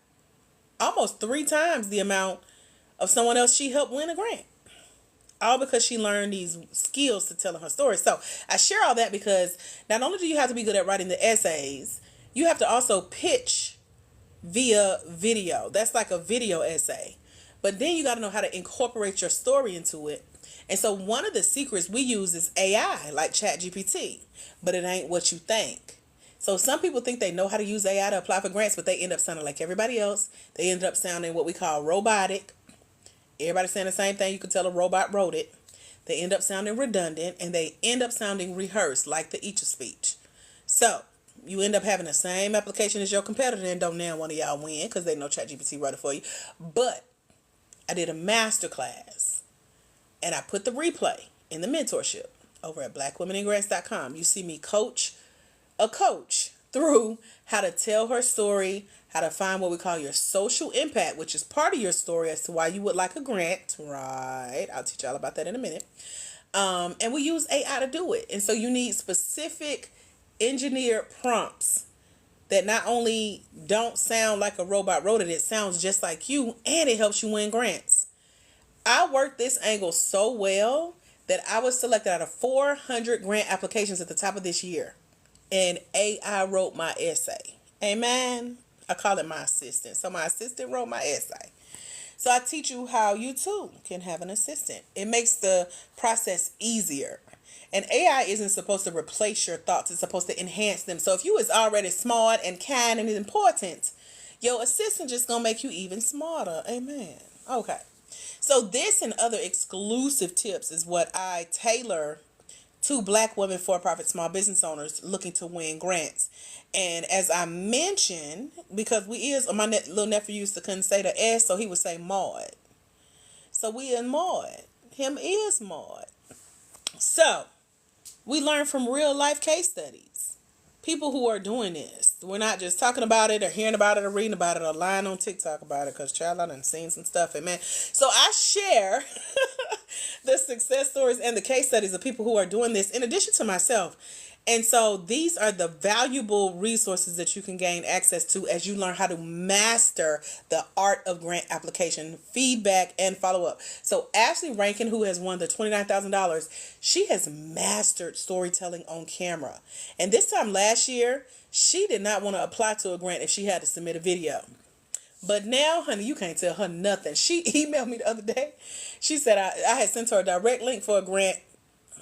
almost 3 times the amount of someone else she helped win a grant. All because she learned these skills to telling her story. So I share all that because not only do you have to be good at writing the essays, you have to also pitch via video. That's like a video essay. But then you got to know how to incorporate your story into it. And so one of the secrets we use is AI, like ChatGPT. But it ain't what you think. So some people think they know how to use AI to apply for grants, but they end up sounding like everybody else. They end up sounding what we call robotic. Everybody saying the same thing. You could tell a robot wrote it. They end up sounding redundant, and they end up sounding rehearsed, like the Each speech. So you end up having the same application as your competitor, and don't now one of y'all win because they know ChatGPT wrote it for you. But I did a master class, and I put the replay in the mentorship over at blackwomeningrants.com. You see me coach a coach through how to tell her story, how to find what we call your social impact, which is part of your story as to why you would like a grant, right? I'll teach y'all about that in a minute. And we use AI to do it. And so you need specific engineered prompts that not only don't sound like a robot wrote it, it sounds just like you, and it helps you win grants. I worked this angle so well that I was selected out of 400 grant applications at the top of this year. And AI wrote my essay. Amen. I call it my assistant. So my assistant wrote my essay. So I teach you how you too can have an assistant. It makes the process easier. And AI isn't supposed to replace your thoughts. It's supposed to enhance them. So if you is already smart and kind and important, your assistant just gonna make you even smarter. Amen. Okay. So this and other exclusive tips is what I tailor to Black women for-profit small business owners looking to win grants. And as I mentioned, because my little nephew used to couldn't say the S, so he would say Maud. So we in Maud. Him is Maud. So we learn from real life case studies. People who are doing this. We're not just talking about it or hearing about it or reading about it or lying on TikTok about it, because child, I done seen some stuff, amen. So I share the success stories and the case studies of people who are doing this in addition to myself. And so these are the valuable resources that you can gain access to as you learn how to master the art of grant application, feedback, and follow-up. So Ashley Rankin, who has won the $29,000, she has mastered storytelling on camera. And this time last year, she did not want to apply to a grant if she had to submit a video. But now, honey, you can't tell her nothing. She emailed me the other day. She said I had sent her a direct link for a grant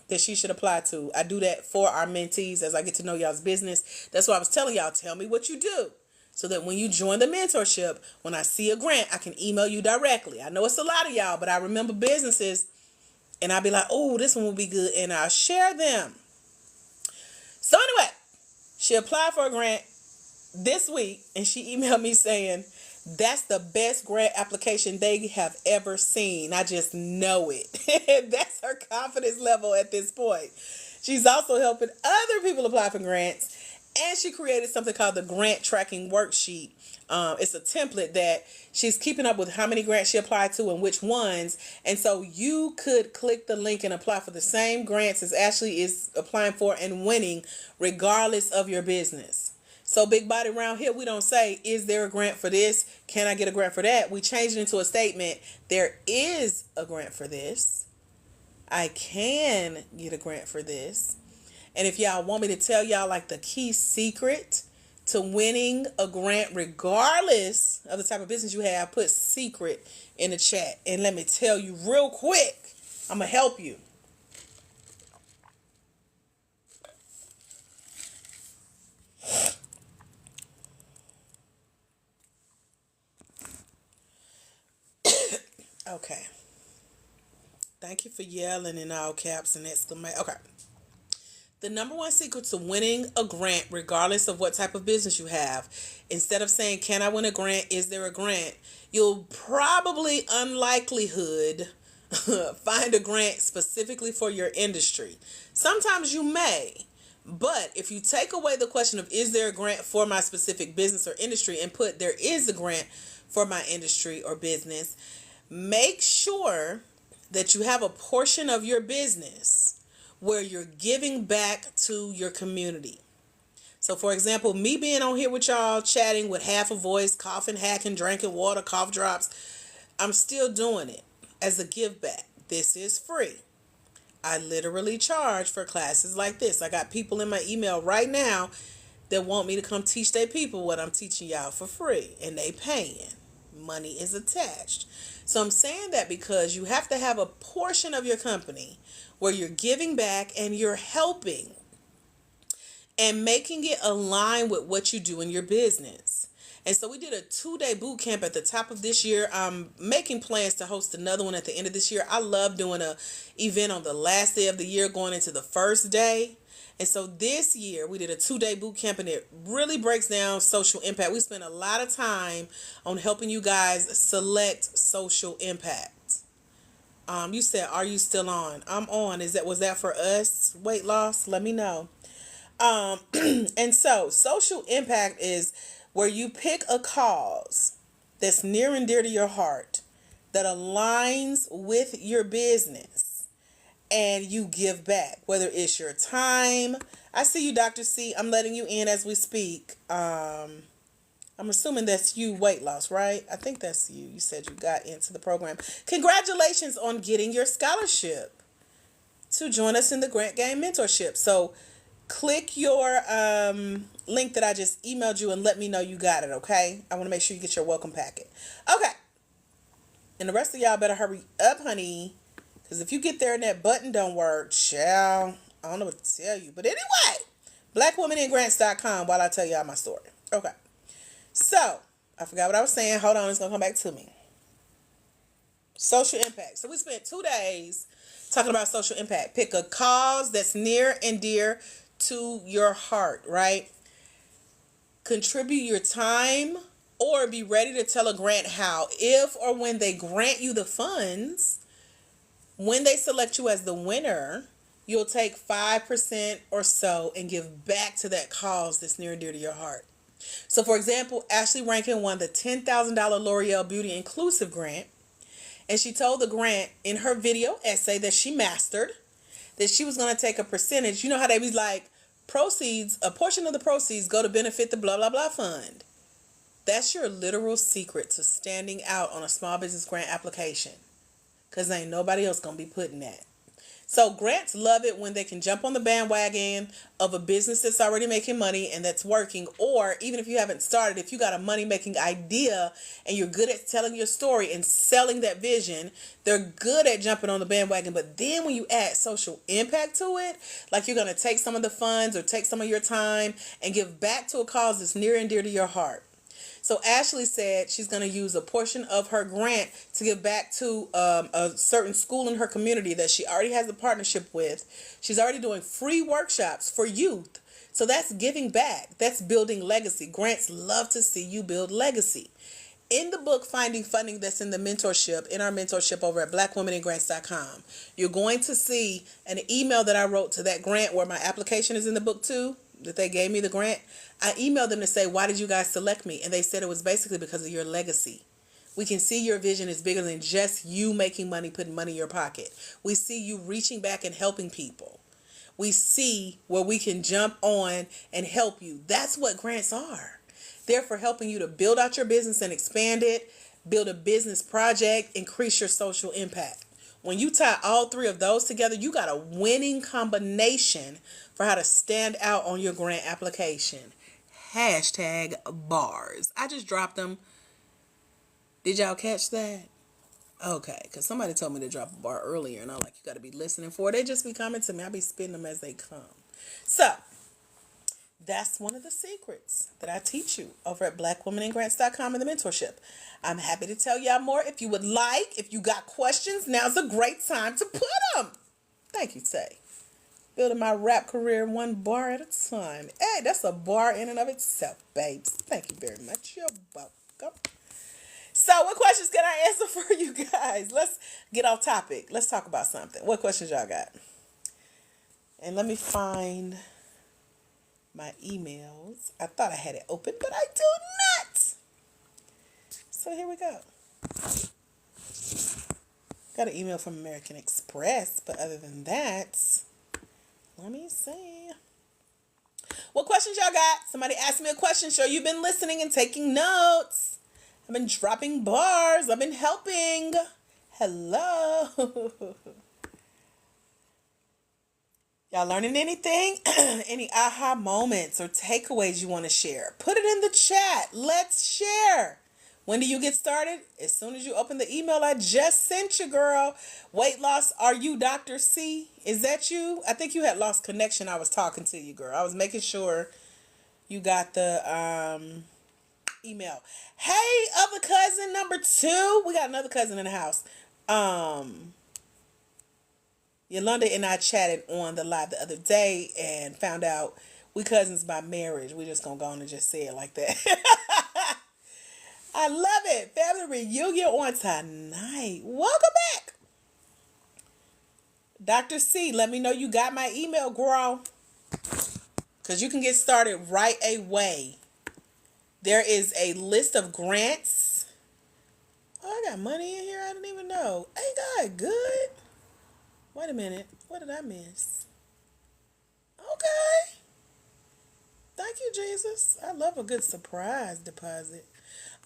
that she should apply to. I do that for our mentees as I get to know y'all's business. That's why I was telling y'all, tell me what you do, so that when you join the mentorship, when I see a grant, I can email you directly. I know it's a lot of y'all, but I remember businesses, and I'll be like, oh, this one will be good, and I'll share them. So anyway, she applied for a grant this week, and she emailed me saying, that's the best grant application they have ever seen. I just know it. That's her confidence level at this point. She's also helping other people apply for grants. And she created something called the grant tracking worksheet. It's a template that she's keeping up with how many grants she applied to and which ones. And so you could click the link and apply for the same grants as Ashley is applying for and winning, regardless of your business. So Big Body around here, we don't say, is there a grant for this? Can I get a grant for that? We change it into a statement. There is a grant for this. I can get a grant for this. And if y'all want me to tell y'all like the key secret to winning a grant, regardless of the type of business you have, put secret in the chat. And let me tell you real quick, I'm going to help you. Okay. Thank you for yelling in all caps and exclamation. Okay. The number one secret to winning a grant, regardless of what type of business you have, instead of saying, can I win a grant? Is there a grant? You'll probably, unlikelihood, find a grant specifically for your industry. Sometimes you may. But if you take away the question of is there a grant for my specific business or industry and put there is a grant for my industry or business, make sure that you have a portion of your business where you're giving back to your community. So for example, me being on here with y'all, chatting with half a voice, coughing, hacking, drinking water, cough drops, I'm still doing it as a give back. This is free. I literally charge for classes like this. I got people in my email right now that want me to come teach their people what I'm teaching y'all for free, and they paying. Money is attached. So I'm saying that because you have to have a portion of your company where you're giving back and you're helping and making it align with what you do in your business. And so we did a 2-day boot camp at the top of this year. I'm making plans to host another one at the end of this year. I love doing a event on the last day of the year going into the first day. And so this year we did a 2-day boot camp, and it really breaks down social impact. We spent a lot of time on helping you guys select social impact. You said, are you still on? I'm on. Was that for us? Weight loss? Let me know. And so social impact is where you pick a cause that's near and dear to your heart that aligns with your business and you give back, whether it's your time. I see you, Dr. C. I'm letting you in as we speak. I'm assuming that's you, weight loss, right? I think that's you. You said you got into the program. Congratulations on getting your scholarship to join us in the Grant Game Mentorship. So click your link that I just emailed you and let me know you got it, okay? I want to make sure you get your welcome packet. Okay. And the rest of y'all better hurry up, honey. Because if you get there and that button don't work, I don't know what to tell you. But anyway, blackwomaningrants.com while I tell y'all my story. Okay. So, I forgot what I was saying. Hold on, it's going to come back to me. Social impact. So we spent 2 days talking about social impact. Pick a cause that's near and dear to your heart, right? Contribute your time or be ready to tell a grant how, if or when they grant you the funds, when they select you as the winner, you'll take 5% or so and give back to that cause that's near and dear to your heart. So for example, Ashley Rankin won the $10,000 L'Oreal Beauty Inclusive Grant. And she told the grant in her video essay that she mastered that she was going to take a percentage. You know how they be like, proceeds, a portion of the proceeds go to benefit the blah, blah, blah fund. That's your literal secret to standing out on a small business grant application. Because ain't nobody else going to be putting that. So grants love it when they can jump on the bandwagon of a business that's already making money and that's working. Or even if you haven't started, if you got a money making idea and you're good at telling your story and selling that vision, they're good at jumping on the bandwagon. But then when you add social impact to it, like you're going to take some of the funds or take some of your time and give back to a cause that's near and dear to your heart. So Ashley said she's going to use a portion of her grant to give back to a certain school in her community that she already has a partnership with. She's already doing free workshops for youth. So that's giving back. That's building legacy. Grants love to see you build legacy. In the book, Finding Funding, that's in the mentorship, in our mentorship over at blackwomaningrants.com, you're going to see an email that I wrote to that grant where my application is in the book too, that they gave me the grant. I emailed them to say, why did you guys select me? And they said it was basically because of your legacy. We can see your vision is bigger than just you making money, putting money in your pocket. We see you reaching back and helping people. We see where we can jump on and help you. That's what grants are. They're for helping you to build out your business and expand it, build a business project, increase your social impact. When you tie all three of those together, you got a winning combination for how to stand out on your grant application. Hashtag bars. I just dropped them. Did y'all catch that? Okay, because somebody told me to drop a bar earlier, and I'm like, you got to be listening for it. They just be coming to me. I be spitting them as they come. So, that's one of the secrets that I teach you over at blackwomaningrants.com in the mentorship. I'm happy to tell y'all more if you would like. If you got questions, now's a great time to put them. Thank you, Tay. Building my rap career one bar at a time. Hey, that's a bar in and of itself, babes. Thank you very much. You're welcome. So, what questions can I answer for you guys? Let's get off topic. Let's talk about something. What questions y'all got? And let me find my emails. I thought I had it open, but I do not. So here we go. Got an email from American Express, but other than that, let me see. What questions y'all got? Somebody asked me a question. Sure, you've been listening and taking notes. I've been dropping bars. I've been helping. Hello. Y'all learning anything? Any aha moments or takeaways you want to share? Put it in the chat. Let's share. When do you get started? As soon as you open the email I just sent you, girl. Weight loss, are you Dr. C? Is that you? I think you had lost connection. I was talking to you, girl. I was making sure you got the email. Hey, other cousin number 2. We got another cousin in the house. Yolanda and I chatted on the live the other day and found out we cousins by marriage. We just gonna go on and just say it like that. I love it. Family reunion on tonight. Welcome back. Dr. C, let me know you got my email, girl. Because you can get started right away. There is a list of grants. Oh, I got money in here. I didn't even know. Ain't God good? Wait a minute. What did I miss? Okay. Thank you, Jesus. I love a good surprise deposit.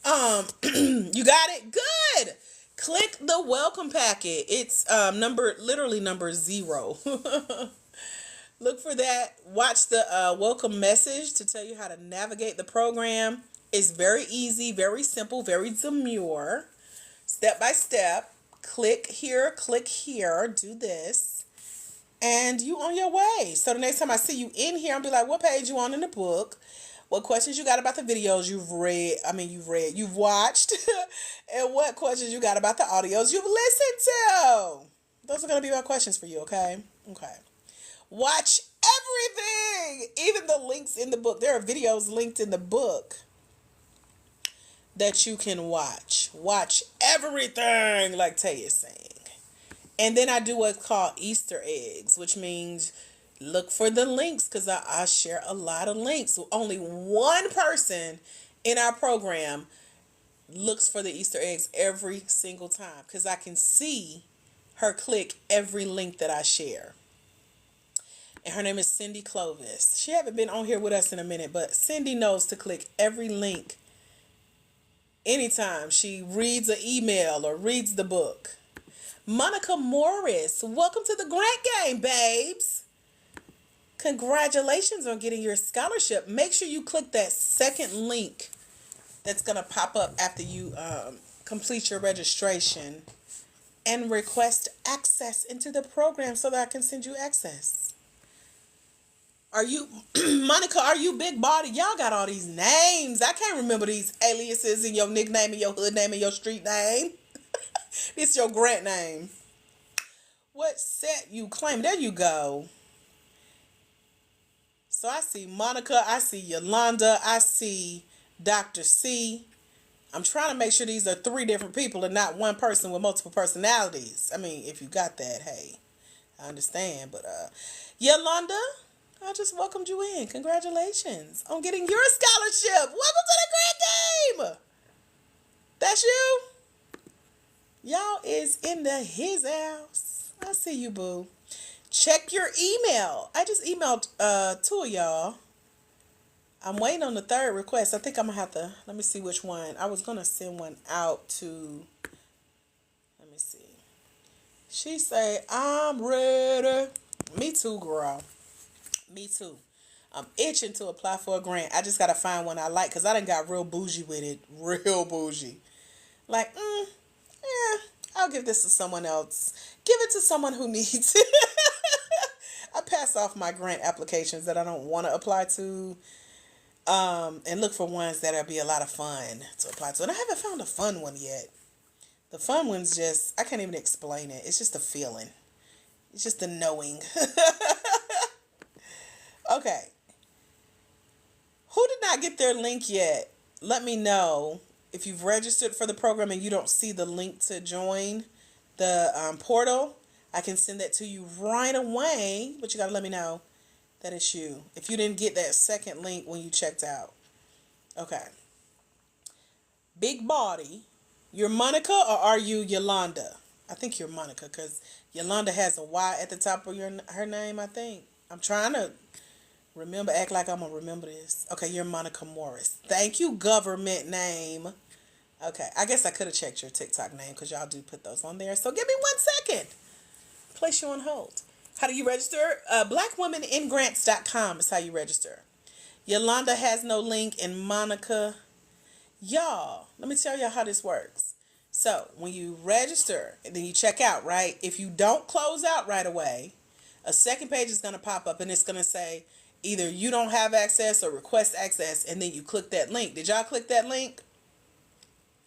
You got it? Good. Click the welcome packet. It's literally number 0. Look for that. Watch the welcome message to tell you how to navigate the program. It's very easy, very simple, very demure. Step by step. Click here, do this. And you on your way. So the next time I see you in here, I'll be like, what page you on in the book? What questions you got about the videos you've watched. And what questions you got about the audios you've listened to. Those are going to be my questions for you, okay? Okay. Watch everything. Even the links in the book. There are videos linked in the book that you can watch. Watch everything, like Tay is saying. And then I do what's called Easter eggs, which means look for the links, because I share a lot of links. So only one person in our program looks for the Easter eggs every single time, because I can see her click every link that I share. And her name is Cindy Clovis. She haven't been on here with us in a minute, but Cindy knows to click every link anytime she reads an email or reads the book. Monica Morris, welcome to the grant game, babes. Congratulations on getting your scholarship. Make sure you click that second link that's going to pop up after you complete your registration and request access into the program so that I can send you access. Are you, Monica, are you big body? Y'all got all these names. I can't remember these aliases and your nickname and your hood name and your street name. It's your grant name. What set you claim? There you go. So I see Monica. I see Yolanda. I see Dr. C. I'm trying to make sure these are 3 different people and not one person with multiple personalities. I mean, if you got that, hey, I understand. But Yolanda, I just welcomed you in. Congratulations on getting your scholarship. Welcome to the grant game. That's you? Y'all is in his house. I see you, boo. Check your email. I just emailed 2 of y'all. I'm waiting on the 3rd request. I think I'm going to have to, let me see which one. I was going to send one out to, let me see. She say, I'm ready. Me too, girl. Me too. I'm itching to apply for a grant. I just got to find one I like, because I done got real bougie with it. Real bougie. Like, I'll give this to someone else. Give it to someone who needs it. I pass off my grant applications that I don't want to apply to, and look for ones that'll be a lot of fun to apply to. And I haven't found a fun one yet. The fun one's just, I can't even explain it. It's just a feeling. It's just a knowing. Okay. Who did not get their link yet? Let me know if you've registered for the program and you don't see the link to join the portal. I can send that to you right away, but you got to let me know that it's you. If you didn't get that second link when you checked out. Okay. Big body. You're Monica or are you Yolanda? I think you're Monica because Yolanda has a Y at the top of her name, I think. I'm trying to remember, act like I'm going to remember this. Okay, you're Monica Morris. Thank you, government name. Okay, I guess I could have checked your TikTok name because y'all do put those on there. So give me 1 second. Place you on hold. How do you register? Blackwomaningrants.com is how you register. Yolanda has no link and Monica. Y'all, let me tell y'all how this works. So when you register and then you check out, right? If you don't close out right away, a second page is going to pop up and it's going to say either you don't have access or request access, and then you click that link. Did y'all click that link?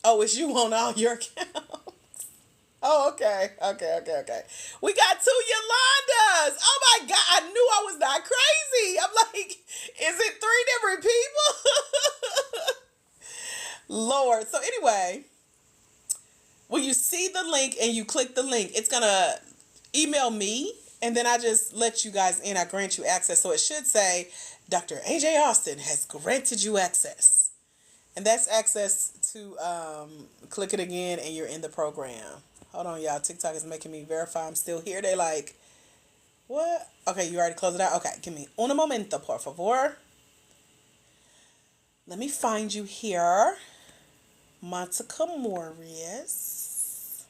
Oh, it's you on all your accounts. Oh, okay. Okay. We got 2 Yolandas. Oh my God. I knew I was not crazy. I'm like, is it 3 different people? Lord. So anyway, when you see the link and you click the link, it's going to email me, and then I just let you guys in. I grant you access. So it should say, Dr. AJ Austin has granted you access. And that's access to click it again and you're in the program. Hold on, y'all. TikTok is making me verify I'm still here. They like, what? Okay, you already closed it out? Okay, give me un momento, por favor. Let me find you here. Monica Morris.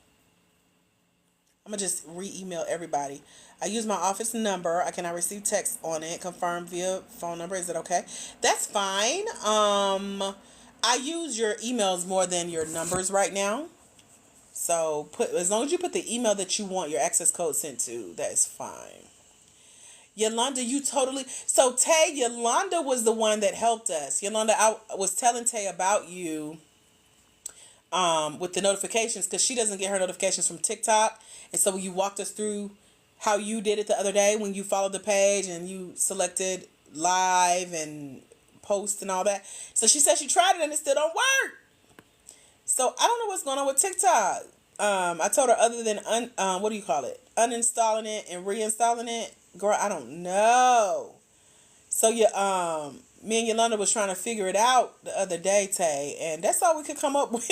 I'm going to just re-email everybody. I use my office number. I cannot receive text on it. Confirm via phone number. Is it okay? That's fine. I use your emails more than your numbers right now. So as long as you put the email that you want your access code sent to, that is fine. Yolanda, so Tay, Yolanda was the one that helped us. Yolanda, I was telling Tay about you with the notifications because she doesn't get her notifications from TikTok. And so you walked us through how you did it the other day when you followed the page and you selected live and post and all that. So she said she tried it and it still don't work. So I don't know what's going on with TikTok. I told her other than what do you call it? Uninstalling it and reinstalling it. Girl, I don't know. So me and Yolanda was trying to figure it out the other day, Tay, and that's all we could come up with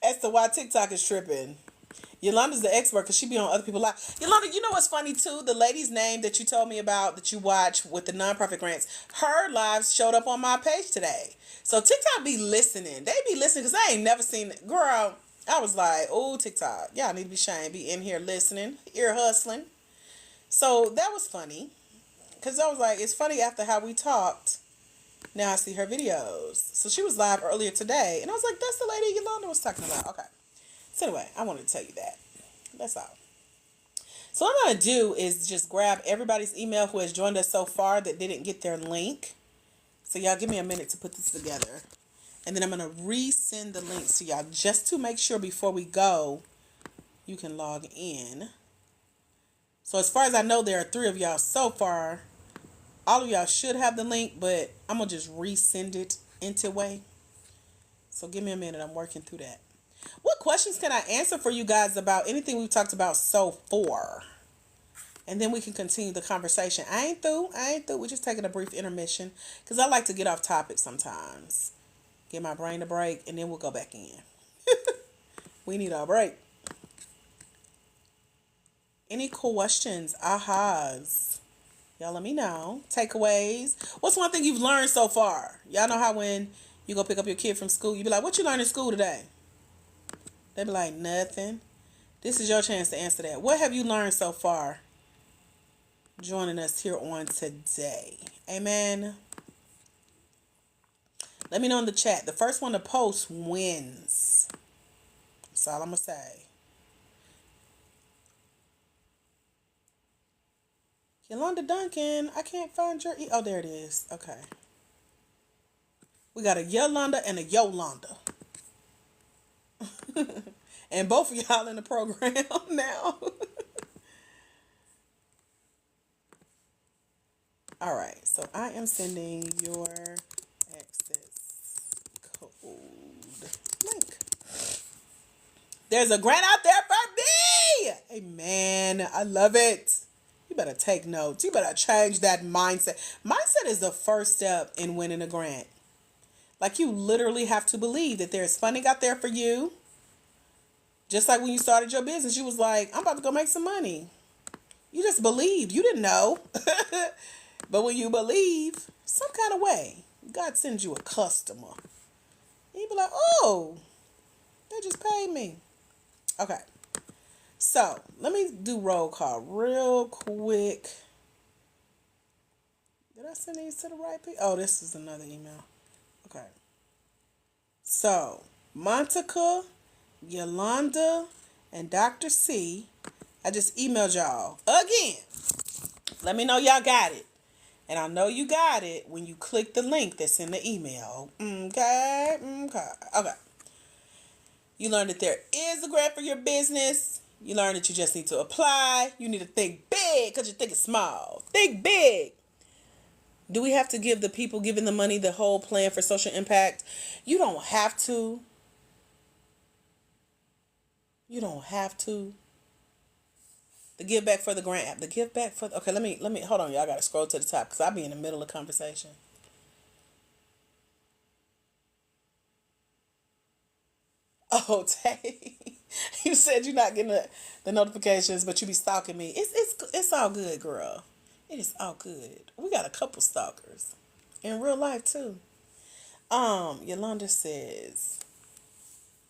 as to why TikTok is tripping. Yolanda's the expert because she be on other people's lives. Yolanda, you know what's funny too? The lady's name that you told me about that you watch with the nonprofit grants, her lives showed up on my page today. So TikTok be listening. They be listening because I ain't never seen it. Girl, I was like, oh, TikTok. Y'all need to be ashamed. Be in here listening, ear hustling. So that was funny. Because I was like, it's funny after how we talked. Now I see her videos. So she was live earlier today. And I was like, that's the lady Yolanda was talking about. Okay. So anyway, I wanted to tell you that. That's all. So what I'm going to do is just grab everybody's email who has joined us so far that didn't get their link. So y'all give me a minute to put this together. And then I'm going to resend the links to y'all just to make sure before we go, you can log in. So as far as I know, there are 3 of y'all so far. All of y'all should have the link, but I'm going to just resend it into way. So give me a minute. I'm working through that. What questions can I answer for you guys about anything we've talked about so far? And then we can continue the conversation. I ain't through. We're just taking a brief intermission because I like to get off topic sometimes. Get my brain a break, and then we'll go back in. We need our break. Any questions? Ahas? Y'all let me know. Takeaways. What's one thing you've learned so far? Y'all know how when you go pick up your kid from school, you be like, what you learned in school today? They be like, nothing. This is your chance to answer that. What have you learned so far joining us here on today? Amen. Let me know in the chat. The first one to post wins. That's all I'm going to say. Yolanda Duncan, I can't find your... Oh, there it is. Okay. We got a Yolanda and a Yolanda. And both of y'all in the program now. All right, so I am sending your access code link. There's a grant out there for me. Amen. I love it. You better take notes. You better change that mindset. Mindset is the first step in winning a grant. Like, you literally have to believe that there's funding out there for you. Just like when you started your business, you was like, I'm about to go make some money. You just believed. You didn't know. But when you believe, some kind of way, God sends you a customer. And you be like, oh, they just paid me. Okay. So, let me do roll call real quick. Did I send these to the right people? Oh, this is another email. Okay. So, Monica, Yolanda, and Dr. C, I just emailed y'all again. Let me know y'all got it. And I know you got it when you click the link that's in the email. Okay. You learned that there is a grant for your business. You learned that you just need to apply. You need to think big because you're thinking small. Think big. Do we have to give the people giving the money the whole plan for social impact? You don't have to. You don't have to. The give back for the grant app. The give back for okay, let me hold on, y'all. I gotta scroll to the top because I'll be in the middle of conversation. Oh, Tay. You said you're not getting the notifications, but you be stalking me. It's all good, girl. It is all good. We got a couple stalkers. In real life too. Yolanda says,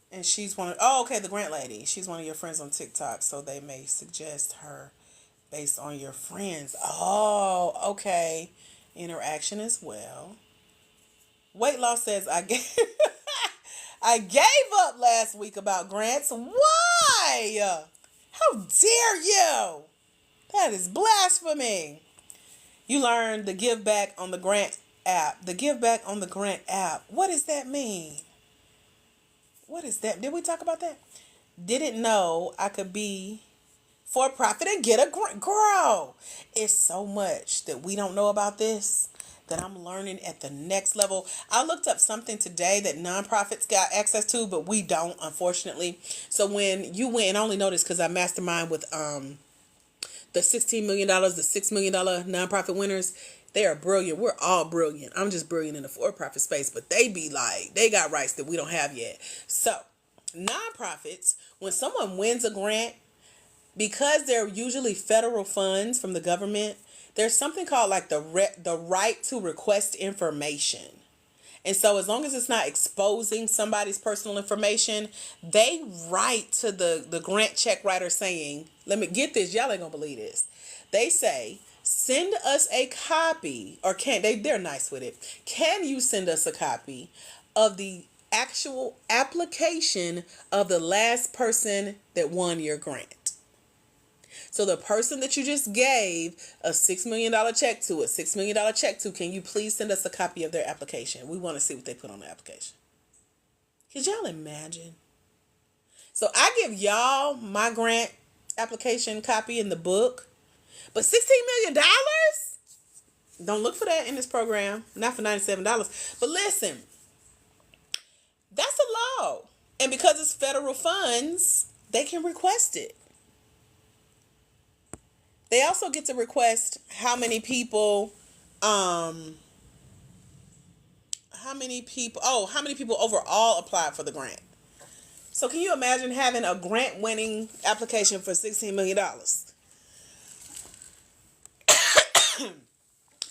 and she's one of okay, the grant lady. She's one of your friends on TikTok, so they may suggest her based on your friends. Oh, okay. Interaction as well. Weight loss says I gave I gave up last week about grants. Why? How dare you? That is blasphemy. You learned the give back on the grant app. The give back on the grant app. What does that mean? What is that? Did we talk about that? Didn't know I could be for profit and get a grant. Girl, it's so much that we don't know about this that I'm learning at the next level. I looked up something today that nonprofits got access to, but we don't, unfortunately. So when you went, and I only know this because I mastermind with the $16 million, the $6 million nonprofit winners. They are brilliant. We're all brilliant. I'm just brilliant in the for-profit space, but they be like, they got rights that we don't have yet. So nonprofits, when someone wins a grant, because they're usually federal funds from the government, there's something called like the right to request information. And so as long as it's not exposing somebody's personal information, they write to the grant check writer saying, let me get this, y'all ain't gonna believe this. They say, send us a copy, or they're nice with it. Can you send us a copy of the actual application of the last person that won your grant? So the person that you just gave a $6 million check to, can you please send us a copy of their application? We want to see what they put on the application. Could y'all imagine? So I give y'all my grant application copy in the book, but $16 million? Don't look for that in this program. Not for $97. But listen, that's a law. And because it's federal funds, they can request it. They also get to request how many people overall applied for the grant. So can you imagine having a grant winning application for $16 million?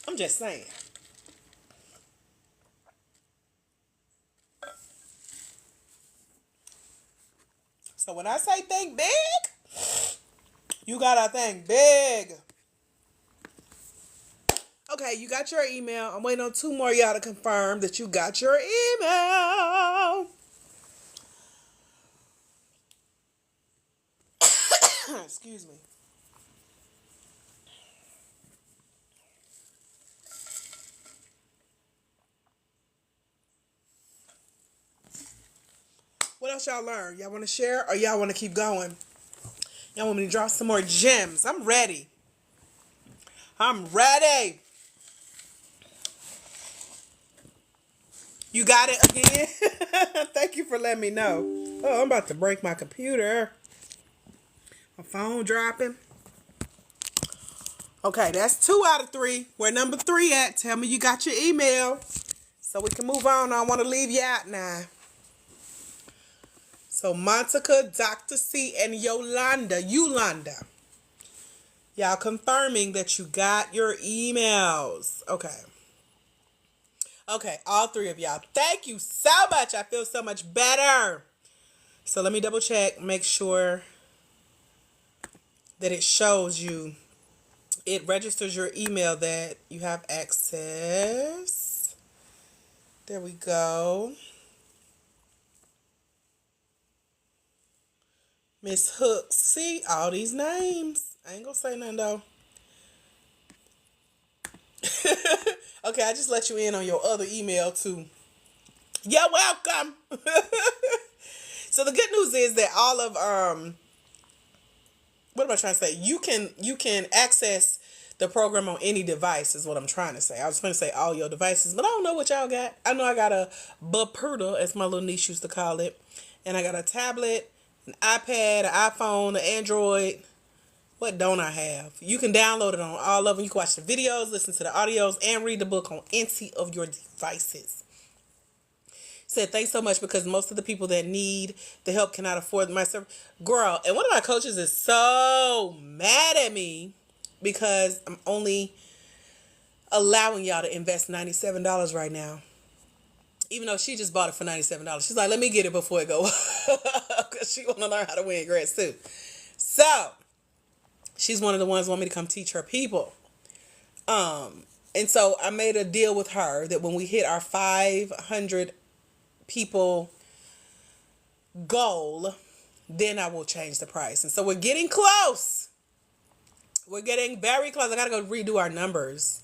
I'm just saying. So when I say think big, you gotta think big. Okay, you got your email. I'm waiting on 2 more of y'all to confirm that you got your email. Excuse me. What else y'all learn? Y'all want to share or y'all want to keep going? Y'all want me to drop some more gems? I'm ready. I'm ready. You got it again? Thank you for letting me know. Oh, I'm about to break my computer. My phone dropping. Okay, that's 2 out of 3. Where number 3 at? Tell me you got your email so we can move on. I don't want to leave you out now. So Monica, Dr. C, and Yolanda, y'all confirming that you got your emails. Okay. Okay, all 3 of y'all. Thank you so much. I feel so much better. So let me double check, make sure that it shows you. It registers your email that you have access. There we go. Miss Hooks. See, all these names. I ain't gonna say nothing though. Okay, I just let you in on your other email too. You're welcome. So the good news is that all of what am I trying to say? You can access the program on any device is what I'm trying to say. I was going to say all your devices, but I don't know what y'all got. I know I got a Bapurda, as my little niece used to call it, and I got a tablet, an iPad, an iPhone, an Android. What don't I have? You can download it on all of them. You can watch the videos, listen to the audios, and read the book on any of your devices. Said thanks so much because most of the people that need the help cannot afford my service. Girl, and one of my coaches is so mad at me because I'm only allowing y'all to invest $97 right now. Even though she just bought it for $97. She's like, let me get it before it goes up because she want to learn how to win grants too. So she's one of the ones who want me to come teach her people. And so I made a deal with her that when we hit our 500 people goal, then I will change the price. And so we're getting close. We're getting very close. I gotta go redo our numbers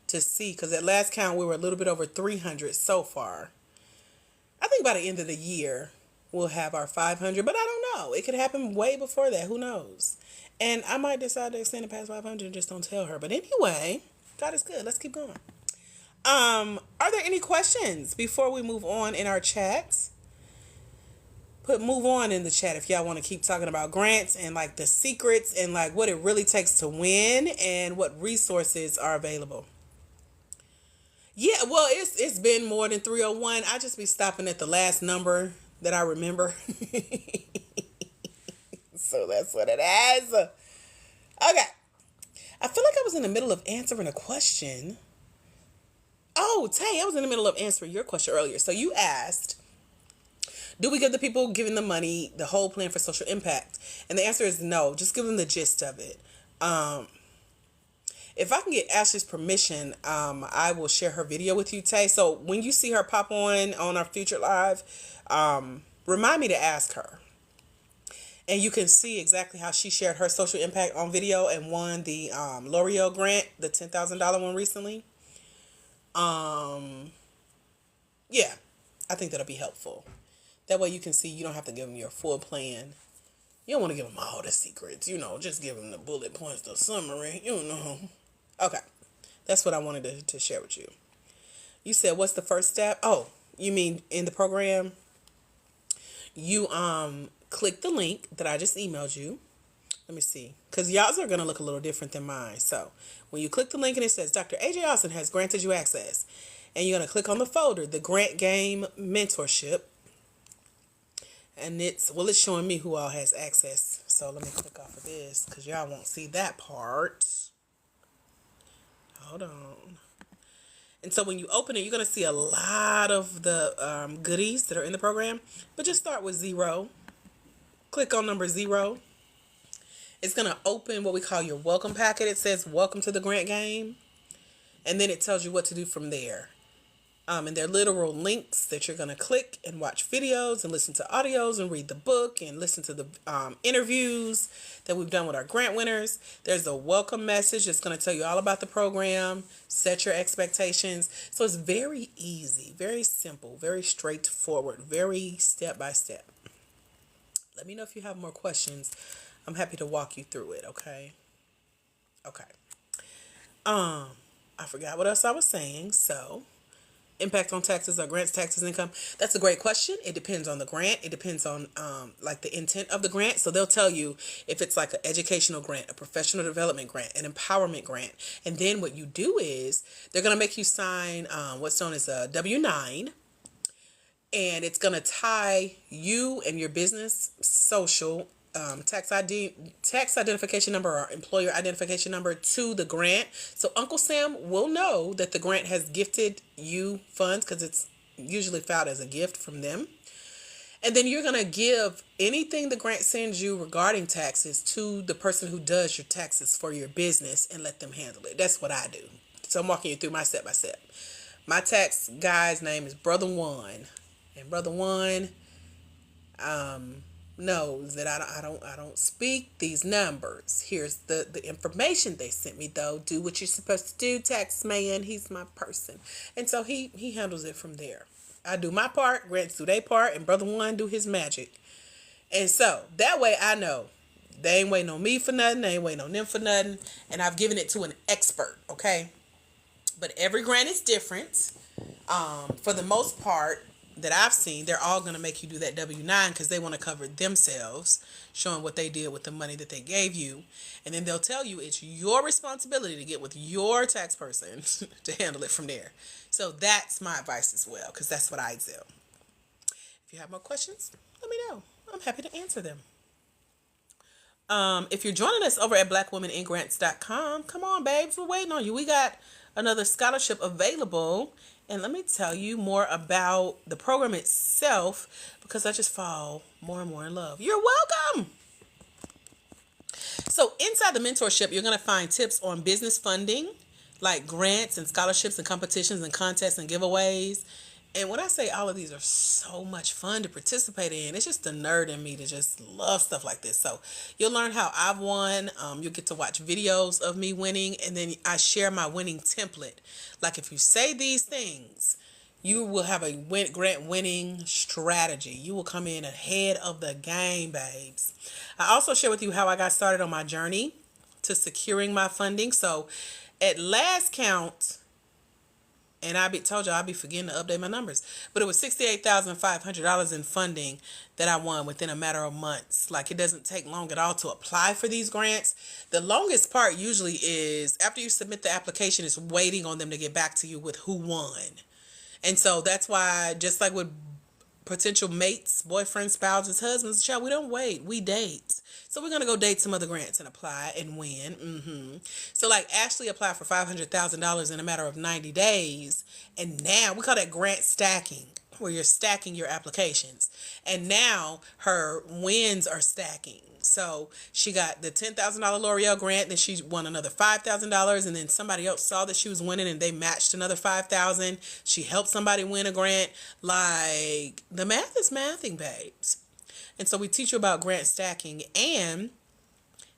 to see, because at last count we were a little bit over 300 so far. I think by the end of the year we'll have our 500, but I don't know. It could happen way before that. Who knows? And I might decide to extend it past 500 and just don't tell her. But anyway, God is good. Let's keep going. Are there any questions before we move on in our chat? Move on in the chat if y'all want to keep talking about grants and like the secrets and like what it really takes to win and what resources are available. Yeah, well, it's been more than 301. I just be stopping at the last number that I remember. So that's what it is. Okay. I feel like I was in the middle of answering a question. Oh, Tay, I was in the middle of answering your question earlier. So you asked, do we give the people giving the money the whole plan for social impact? And the answer is no. Just give them the gist of it. If I can get Ashley's permission, I will share her video with you, Tay. So when you see her pop on our future live, remind me to ask her. And you can see exactly how she shared her social impact on video and won the L'Oreal grant, the $10,000 one recently. Yeah, I think that'll be helpful. That way you can see you don't have to give them your full plan. You don't want to give them all the secrets, just give them the bullet points, the summary, Okay, that's what I wanted to share with you. You said, what's the first step? Oh, you mean in the program? You click the link that I just emailed you. Let me see, because y'all's are going to look a little different than mine. So when you click the link and it says Dr. AJ Austin has granted you access, and you're going to click on the folder, the Grant Game Mentorship, and it's showing me who all has access. So let me click off of this because y'all won't see that part. Hold on. And so when you open it, you're going to see a lot of the goodies that are in the program. But just start with 0. Click on number 0. It's going to open what we call your welcome packet. It says, welcome to the Grant Game. And then it tells you what to do from there. And there are literal links that you're going to click and watch videos and listen to audios and read the book and listen to the interviews that we've done with our grant winners. There's a welcome message that's going to tell you all about the program, set your expectations. So it's very easy, very simple, very straightforward, very step by step. Let me know if you have more questions. I'm happy to walk you through it, okay? Okay. I forgot what else I was saying, so impact on taxes or grants, taxes, income? That's a great question. It depends on the grant. It depends on like the intent of the grant. So they'll tell you if it's like an educational grant, a professional development grant, an empowerment grant. And then what you do is they're going to make you sign what's known as a W-9. And it's going to tie you and your business social tax identification number or employer identification number to the grant. So Uncle Sam will know that the grant has gifted you funds because it's usually filed as a gift from them. And then you're going to give anything the grant sends you regarding taxes to the person who does your taxes for your business and let them handle it. That's what I do. So I'm walking you through my step by step. My tax guy's name is Brother One. And Brother One knows that I don't speak these numbers. Here's the information they sent me though. Do what you're supposed to do, tax man. He's my person. And so he handles it from there. I do my part, Grants do their part, and Brother One do his magic. And so that way I know they ain't waiting on me for nothing, they ain't waiting on them for nothing, and I've given it to an expert, okay? But every grant is different. For the most part that I've seen, they're all going to make you do that W-9 because they want to cover themselves, showing what they did with the money that they gave you. And then they'll tell you it's your responsibility to get with your tax person to handle it from there. So that's my advice as well, because that's what I do. If you have more questions, let me know. I'm happy to answer them. If you're joining us over at blackwomeningrants.com, come on, babes, we're waiting on you. We got another scholarship available. And let me tell you more about the program itself because I just fall more and more in love. You're welcome. So inside the mentorship, you're going to find tips on business funding, like grants and scholarships and competitions and contests and giveaways. And when I say all of these are so much fun to participate in, it's just the nerd in me to just love stuff like this. So you'll learn how I've won. You'll get to watch videos of me winning. And then I share my winning template. Like if you say these things, you will have a grant winning strategy. You will come in ahead of the game, babes. I also share with you how I got started on my journey to securing my funding. So at last count, and told you I'll be forgetting to update my numbers. But it was $68,500 in funding that I won within a matter of months. Like, it doesn't take long at all to apply for these grants. The longest part usually is after you submit the application, is waiting on them to get back to you with who won. And so that's why, just like with potential mates, boyfriends, spouses, husbands, child, we don't wait, we date. So we're going to go date some other grants and apply and win. So like Ashley applied for $500,000 in a matter of 90 days. And now we call that grant stacking, where you're stacking your applications. And now her wins are stacking. So she got the $10,000 L'Oreal grant, then she won another $5,000, and then somebody else saw that she was winning and they matched another $5,000. She helped somebody win a grant. Like, the math is mathing, babes. And so we teach you about grant stacking and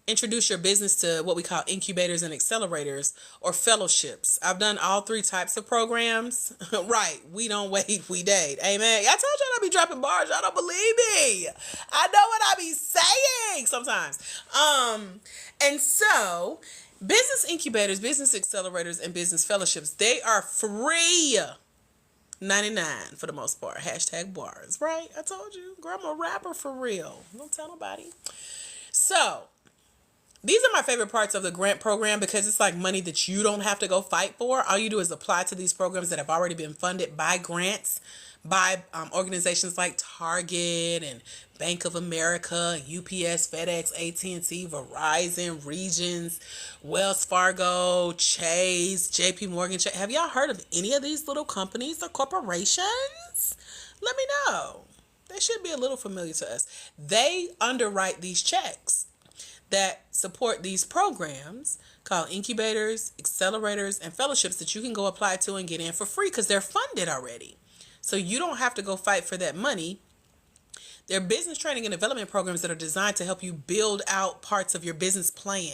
introduce your business to what we call incubators and accelerators or fellowships. I've done all three types of programs. Right. We don't wait, we date. Amen. I told y'all I'd be dropping bars. Y'all don't believe me. I know what I be saying sometimes. And so business incubators, business accelerators, and business fellowships, they are free. 99 for the most part. Hashtag bars. Right? I told you. Girl, I'm a rapper for real. Don't tell nobody. So these are my favorite parts of the grant program because it's like money that you don't have to go fight for. All you do is apply to these programs that have already been funded by grants, by organizations like Target and Bank of America, UPS, FedEx, AT&T, Verizon, Regions, Wells Fargo, Chase, JP Morgan. Have y'all heard of any of these little companies or corporations? Let me know. They should be a little familiar to us. They underwrite these checks that support these programs called incubators, accelerators, and fellowships that you can go apply to and get in for free because they're funded already. So you don't have to go fight for that money. They're business training and development programs that are designed to help you build out parts of your business plan.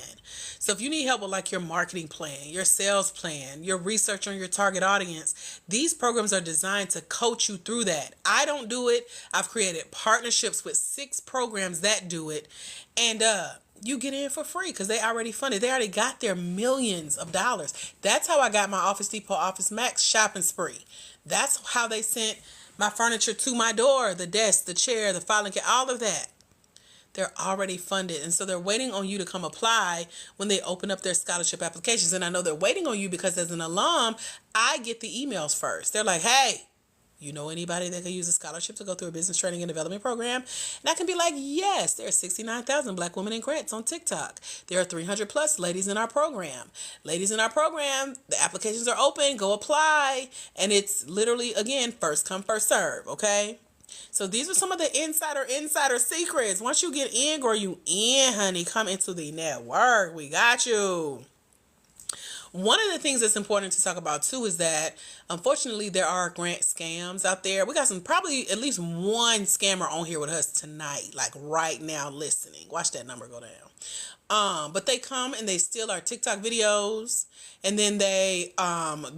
So if you need help with like your marketing plan, your sales plan, your research on your target audience, these programs are designed to coach you through that. I don't do it. I've created partnerships with 6 programs that do it. And you get in for free because they already funded. They already got their millions of dollars. That's how I got my Office Depot Office Max shopping spree. That's how they sent my furniture to my door, the desk, the chair, the filing cabinet, all of that. They're already funded. And so they're waiting on you to come apply when they open up their scholarship applications. And I know they're waiting on you because as an alum, I get the emails first. They're like, hey, you know anybody that could use a scholarship to go through a business training and development program? And I can be like, yes, there are 69,000 Black women in grants on TikTok. There are 300 plus ladies in our program. Ladies in our program, the applications are open. Go apply. And it's literally, again, first come, first serve, okay? So these are some of the insider secrets. Once you get in, girl, you in, honey. Come into the network. We got you. One of the things that's important to talk about too is that unfortunately there are grant scams out there. We got probably at least one scammer on here with us tonight, like right now listening. Watch that number go down. But they come and they steal our TikTok videos, and then they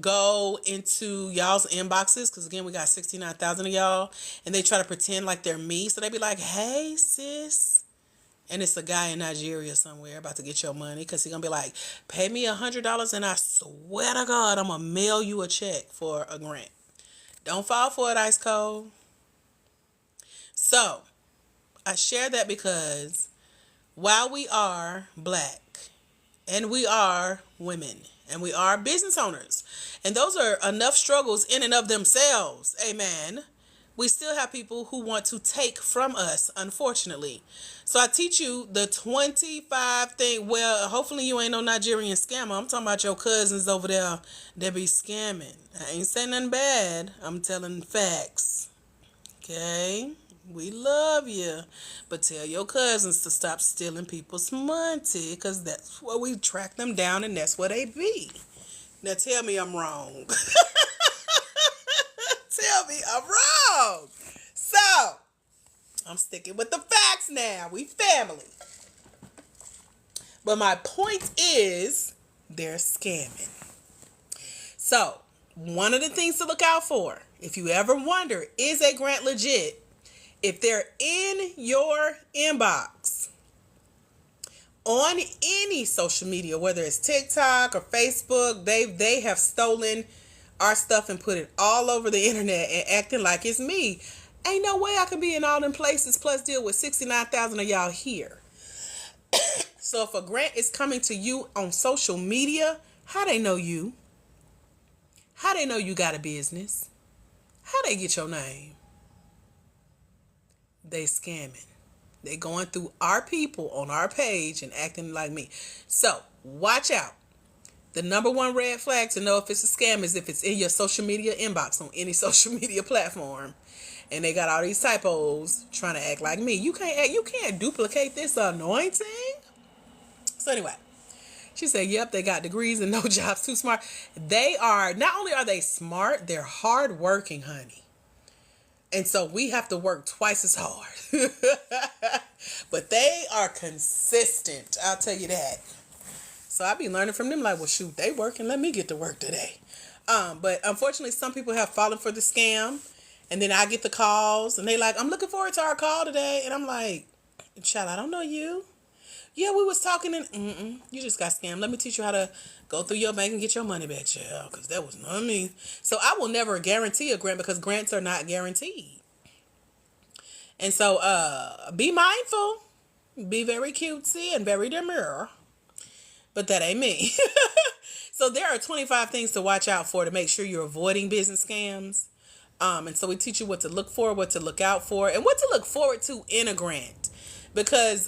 go into y'all's inboxes, because again we got 69,000 of y'all, and they try to pretend like they're me. So they be like, hey sis. And it's a guy in Nigeria somewhere about to get your money because he's going to be like, pay me $100 and I swear to God, I'm going to mail you a check for a grant. Don't fall for it, Ice Cold. So, I share that because while we are Black and we are women and we are business owners, and those are enough struggles in and of themselves, amen, we still have people who want to take from us, unfortunately. So I teach you the 25 thing. Well, hopefully you ain't no Nigerian scammer. I'm talking about your cousins over there that be scamming. I ain't saying nothing bad. I'm telling facts. Okay? We love you. But tell your cousins to stop stealing people's money, because that's where we track them down and that's where they be. Now tell me I'm wrong. Tell me I'm wrong. So, I'm sticking with the facts now. We family. But my point is, they're scamming. So, one of the things to look out for, if you ever wonder, is a grant legit? If they're in your inbox, on any social media, whether it's TikTok or Facebook, they have stolen our stuff and put it all over the internet and acting like it's me. Ain't no way I can be in all them places plus deal with 69,000 of y'all here. So if a grant is coming to you on social media, how they know you? How they know you got a business? How they get your name? They scamming. They going through our people on our page and acting like me. So watch out. The number one red flag to know if it's a scam is if it's in your social media inbox on any social media platform, and they got all these typos trying to act like me. You can't duplicate this anointing. So anyway, she said, yep, they got degrees and no jobs, too smart. They are, not only are they smart, they're hardworking, honey. And so we have to work twice as hard. But they are consistent, I'll tell you that. So I be learning from them like, well, shoot, they working. Let me get to work today. But unfortunately, some people have fallen for the scam. And then I get the calls and they like, I'm looking forward to our call today. And I'm like, child, I don't know you. Yeah, we was talking and you just got scammed. Let me teach you how to go through your bank and get your money back, child. Because that was not me. So I will never guarantee a grant because grants are not guaranteed. And so be mindful. Be very cutesy and very demure. But that ain't me. So there are 25 things to watch out for to make sure you're avoiding business scams. And so we teach you what to look for, what to look out for, and what to look forward to in a grant. Because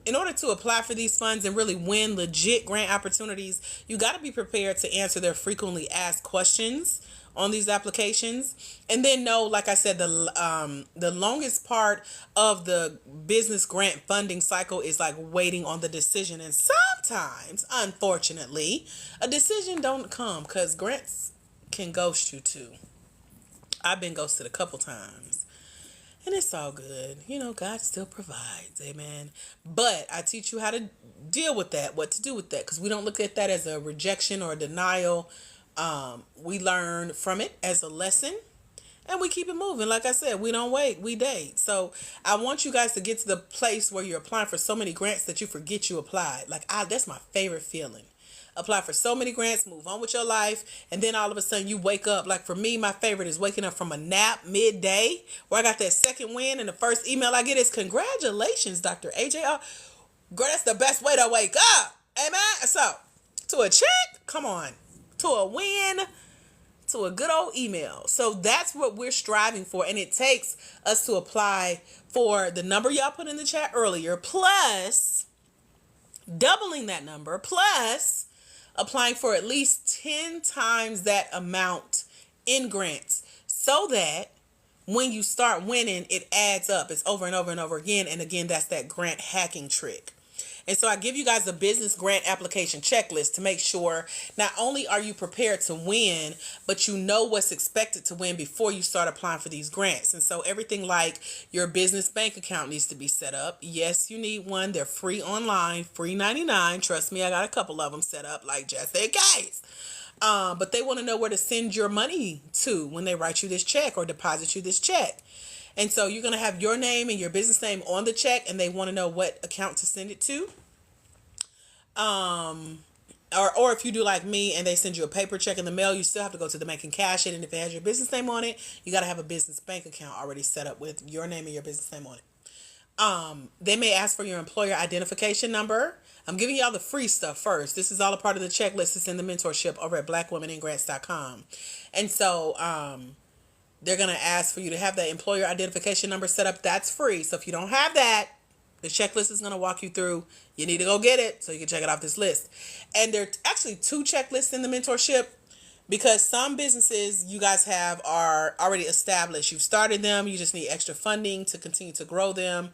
in order to apply for these funds and really win legit grant opportunities, you got to be prepared to answer their frequently asked questions on these applications. And then know, like I said, the longest part of the business grant funding cycle is like waiting on the decision. And sometimes, unfortunately, a decision don't come because grants can ghost you too. I've been ghosted a couple times. And it's all good. You know, God still provides. Amen. But I teach you how to deal with that, what to do with that. Because we don't look at that as a rejection or a denial. We learn from it as a lesson. And we keep it moving. Like I said, we don't wait, we date. So I want you guys to get to the place where you're applying for so many grants that you forget you applied. That's my favorite feeling. Apply for so many grants, move on with your life, and then all of a sudden you wake up. Like for me, my favorite is waking up from a nap midday where I got that second win, and the first email I get is congratulations, Dr. AJ. Girl, that's the best way to wake up. Amen. So to a check, come on. To a win, to a good old email. So that's what we're striving for. And it takes us to apply for the number y'all put in the chat earlier, plus doubling that number, plus applying for at least 10 times that amount in grants, so that when you start winning, it adds up. It's over and over and over again. And again, that's that grant hacking trick. And so I give you guys a business grant application checklist to make sure not only are you prepared to win, but you know what's expected to win before you start applying for these grants. And so everything like your business bank account needs to be set up. Yes, you need one. They're free online, free 99. Trust me, I got a couple of them set up, like just in case. But they want to know where to send your money to when they write you this check or deposit you this check. And so you're going to have your name and your business name on the check, and they want to know what account to send it to. Or if you do like me and they send you a paper check in the mail, you still have to go to the bank and cash it. And if it has your business name on it, you got to have a business bank account already set up with your name and your business name on it. They may ask for your employer identification number. I'm giving y'all the free stuff first. This is all a part of the checklist. It's in the mentorship over at blackwomeningrants.com. And so, they're going to ask for you to have that employer identification number set up. That's free. So if you don't have that, the checklist is going to walk you through. You need to go get it so you can check it off this list. And there are actually 2 checklists in the mentorship, because some businesses you guys have are already established. You've started them. You just need extra funding to continue to grow them,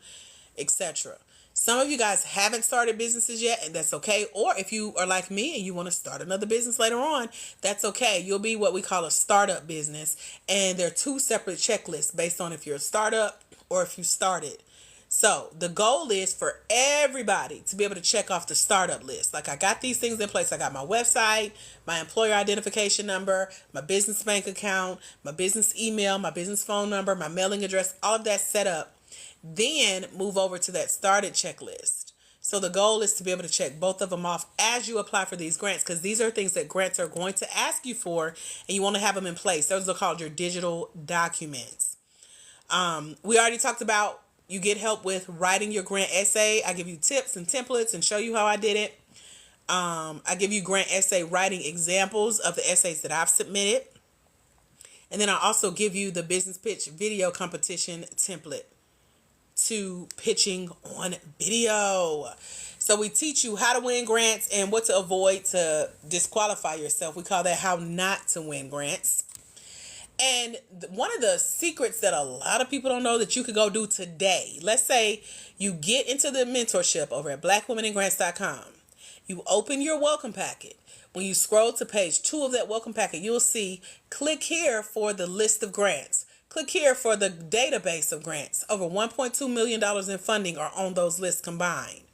etc. Some of you guys haven't started businesses yet, and that's okay. Or if you are like me and you want to start another business later on, that's okay. You'll be what we call a startup business. And there are 2 separate checklists based on if you're a startup or if you started. So the goal is for everybody to be able to check off the startup list. Like, I got these things in place. I got my website, my employer identification number, my business bank account, my business email, my business phone number, my mailing address, all of that set up. Then move over to that started checklist. So the goal is to be able to check both of them off as you apply for these grants, because these are things that grants are going to ask you for, and you want to have them in place. Those are called your digital documents. We already talked about you get help with writing your grant essay. I give you tips and templates and show you how I did it. I give you grant essay writing examples of the essays that I've submitted. And then I also give you the business pitch video competition template to pitching on video. So we teach you how to win grants and what to avoid to disqualify yourself. We call that how not to win grants. And one of the secrets that a lot of people don't know that you could go do today, let's say you get into the mentorship over at blackwomeningrants.com. You open your welcome packet. When you scroll to page 2 of that welcome packet, you'll see click here for the list of grants. Click here for the database of grants. Over $1.2 million in funding are on those lists combined.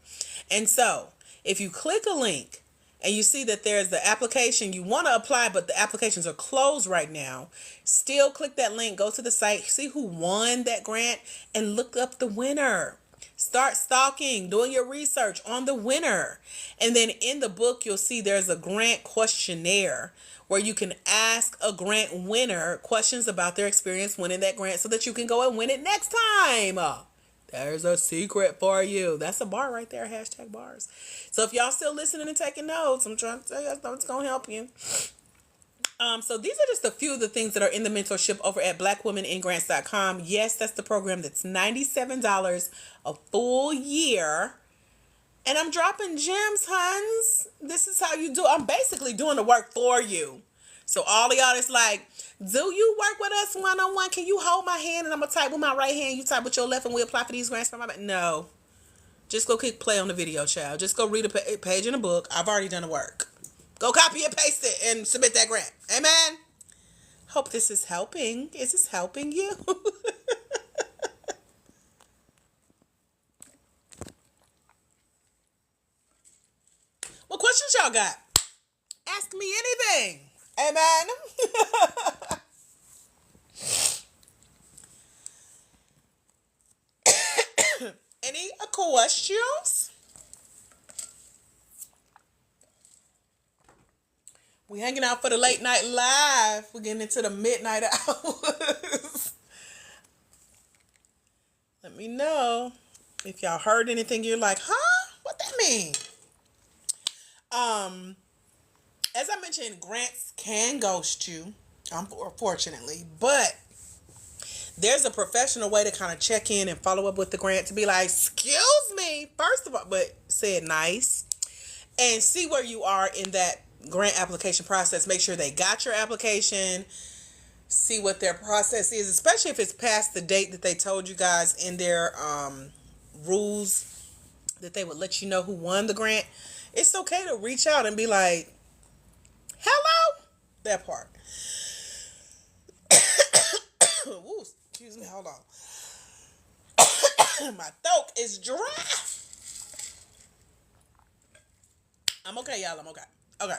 And so if you click a link and you see that there's the application you want to apply, but the applications are closed right now, still click that link, go to the site, see who won that grant, and look up the winner. Start stalking, doing your research on the winner. And then in the book, you'll see there's a grant questionnaire where you can ask a grant winner questions about their experience winning that grant so that you can go and win it next time. There's a secret for you. That's a bar right there. Hashtag bars. So if y'all still listening and taking notes, I'm trying to tell you it's going to help you. So these are just a few of the things that are in the mentorship over at blackwomeningrants.com. Yes, that's the program that's $97 a full year. And I'm dropping gems, huns. This is how you do. I'm basically doing the work for you. So all of y'all that's like, do you work with us one-on-one? Can you hold my hand and I'm going to type with my right hand? You type with your left and we apply for these grants from my back? No. Just go click play on the video, child. Just go read a page in the book. I've already done the work. Go copy and paste it and submit that grant. Amen. Hope this is helping. Is this helping you? What questions y'all got? Ask me anything. Amen. Any questions? We hanging out for the late night live. We're getting into the midnight hours. Let me know if y'all heard anything you're like, huh? What that mean? As I mentioned, grants can ghost you, unfortunately, but there's a professional way to kind of check in and follow up with the grant to be like, excuse me, first of all, but say it nice and see where you are in that grant application process. Make sure they got your application, see what their process is, especially if it's past the date that they told you guys in their rules that they would let you know who won the grant. It's okay to reach out and be like, hello, that part. Ooh, excuse me, hold on. My throat is dry. I'm okay, y'all. I'm okay. Okay.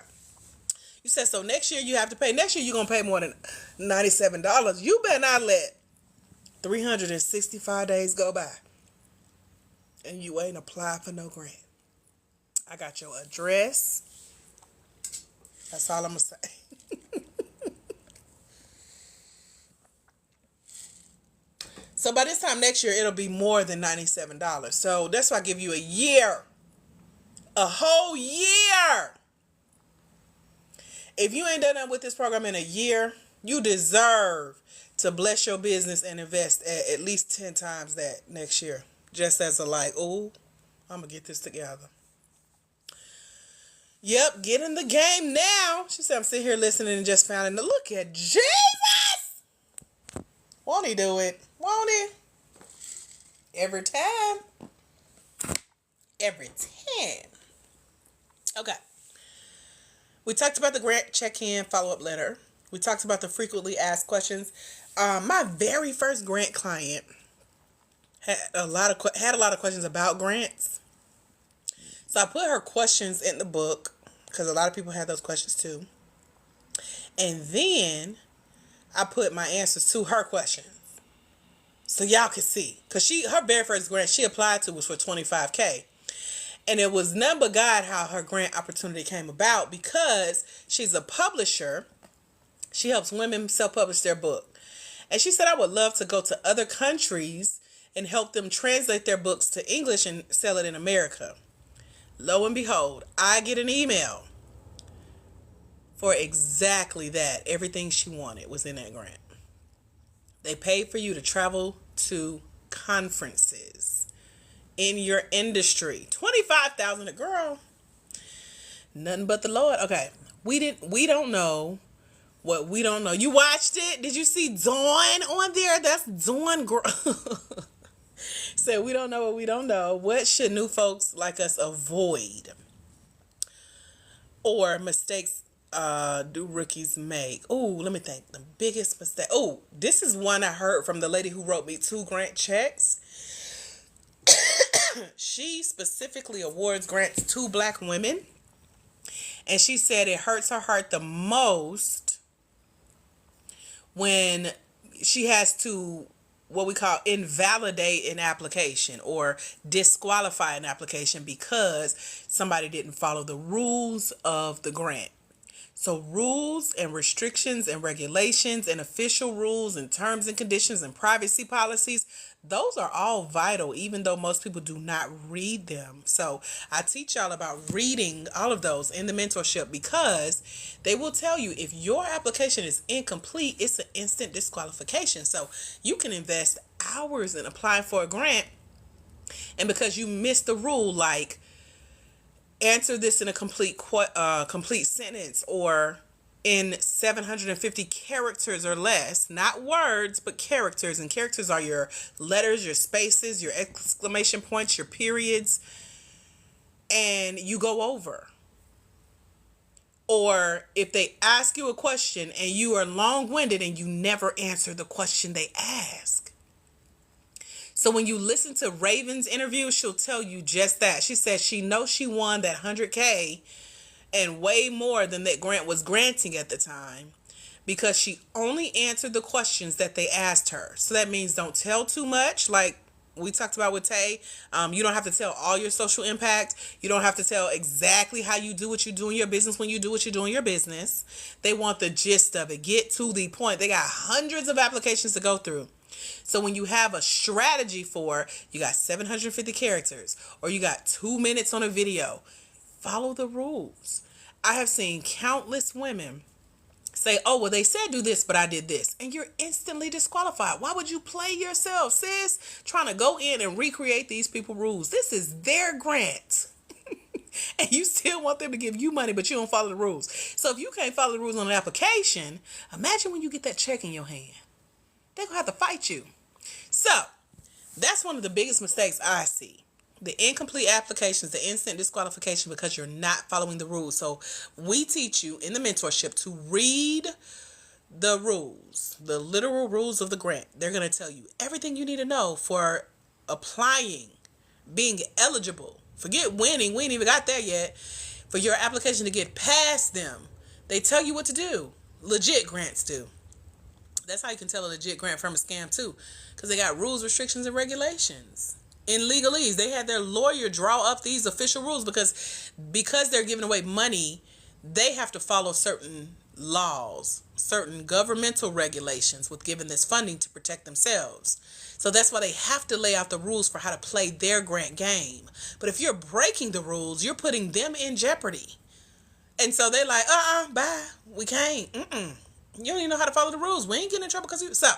You said so next year you have to pay. Next year you're going to pay more than $97. You better not let 365 days go by and you ain't applied for no grant. I got your address. That's all I'm going to say. So by this time next year, it'll be more than $97. So that's why I give you a year. A whole year. If you ain't done that with this program in a year, you deserve to bless your business and invest at least 10 times that next year. Just as a like, oh, I'm going to get this together. Yep, get in the game now. She said, I'm sitting here listening and just found it. Look at Jesus. Won't he do it? Won't he? Every time. Every time. Okay. We talked about the grant check-in follow-up letter. We talked about the frequently asked questions. My very first grant client had a lot of questions about grants. So I put her questions in the book because a lot of people had those questions too. And then I put my answers to her questions so y'all could see. Because her very first grant she applied to was for $25K. And it was none but God how her grant opportunity came about, because she's a publisher. She helps women self-publish their book. And she said, I would love to go to other countries and help them translate their books to English and sell it in America. Lo and behold, I get an email for exactly that. Everything she wanted was in that grant. They paid for you to travel to conferences in your industry. $25,000 a girl. Nothing but the Lord. Okay. We don't know what we don't know. You watched it? Did you see Dawn on there? That's Dawn girl. Said we don't know what we don't know. What should new folks like us avoid? Or mistakes do rookies make? Oh, let me think. The biggest mistake. Oh, this is one I heard from the lady who wrote me 2 grant checks. She specifically awards grants to Black women. And she said it hurts her heart the most when she has to, what we call, invalidate an application or disqualify an application because somebody didn't follow the rules of the grant. So rules and restrictions and regulations and official rules and terms and conditions and privacy policies, those are all vital, even though most people do not read them. So I teach y'all about reading all of those in the mentorship, because they will tell you if your application is incomplete, it's an instant disqualification. So you can invest hours in applying for a grant, and because you missed the rule, like answer this in a complete sentence or in 750 characters or less, not words, but characters. And characters are your letters, your spaces, your exclamation points, your periods, and you go over. Or if they ask you a question and you are long-winded and you never answer the question they ask. So when you listen to Raven's interview, she'll tell you just that. She said she knows she won that $100K and way more than that grant was granting at the time, because she only answered the questions that they asked her. So that means don't tell too much. Like, we talked about with Tay. You don't have to tell all your social impact. You don't have to tell exactly how you do what you do in your business when you do what you do in your business. They want the gist of it. Get to the point. They got hundreds of applications to go through. So when you have a strategy for, you got 750 characters or you got 2 minutes on a video, follow the rules. I have seen countless women say, oh, well, they said do this, but I did this. And you're instantly disqualified. Why would you play yourself, sis? Trying to go in and recreate these people's rules. This is their grant. And you still want them to give you money, but you don't follow the rules. So if you can't follow the rules on an application, imagine when you get that check in your hand. They're going to have to fight you. So that's one of the biggest mistakes I see. The incomplete applications, the instant disqualification because you're not following the rules. So we teach you in the mentorship to read the rules, the literal rules of the grant. They're going to tell you everything you need to know for applying, being eligible. Forget winning. We ain't even got there yet. For your application to get past them. They tell you what to do. Legit grants do. That's how you can tell a legit grant from a scam too. Because they got rules, restrictions, and regulations. In legalese, they had their lawyer draw up these official rules because they're giving away money, they have to follow certain laws, certain governmental regulations with giving this funding to protect themselves. So that's why they have to lay out the rules for how to play their grant game. But if you're breaking the rules, you're putting them in jeopardy. And so they're like, bye. We can't. You don't even know how to follow the rules. We ain't getting in trouble because you... So,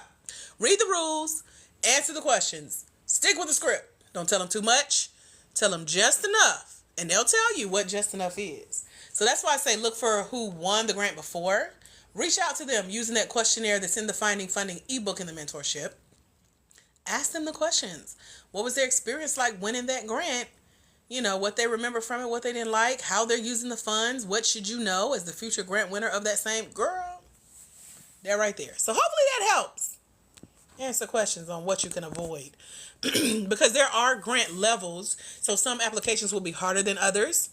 read the rules, answer the questions, stick with the script. Don't tell them too much. Tell them just enough. And they'll tell you what just enough is. So that's why I say look for who won the grant before. Reach out to them using that questionnaire that's in the Finding Funding ebook in the mentorship. Ask them the questions. What was their experience like winning that grant? You know, what they remember from it, what they didn't like, how they're using the funds. What should you know as the future grant winner of that same girl? They're right there. So hopefully that helps. Answer questions on what you can avoid. Because there are grant levels. So some applications will be harder than others.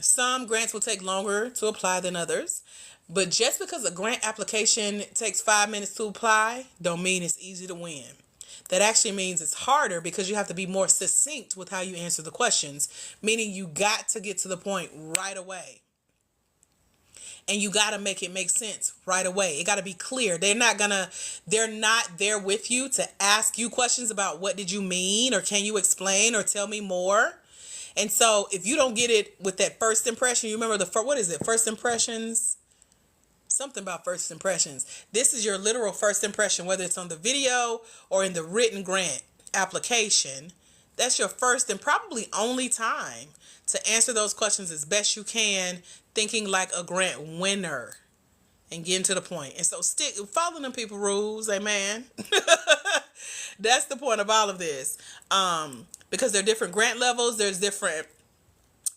Some grants will take longer to apply than others. But just because a grant application takes 5 minutes to apply, don't mean it's easy to win. That actually means it's harder because you have to be more succinct with how you answer the questions. Meaning you got to get to the point right away. And you got to make it make sense right away. It got to be clear. They're not there with you to ask you questions about what did you mean or can you explain or tell me more. And so if you don't get it with that first impression, you remember what is it? First impressions? Something about first impressions. This is your literal first impression, whether it's on the video or in the written grant application. That's your first and probably only time to answer those questions as best you can, thinking like a grant winner and getting to the point. And so follow them people rules, amen. That's the point of all of this. Because there are different grant levels, there's different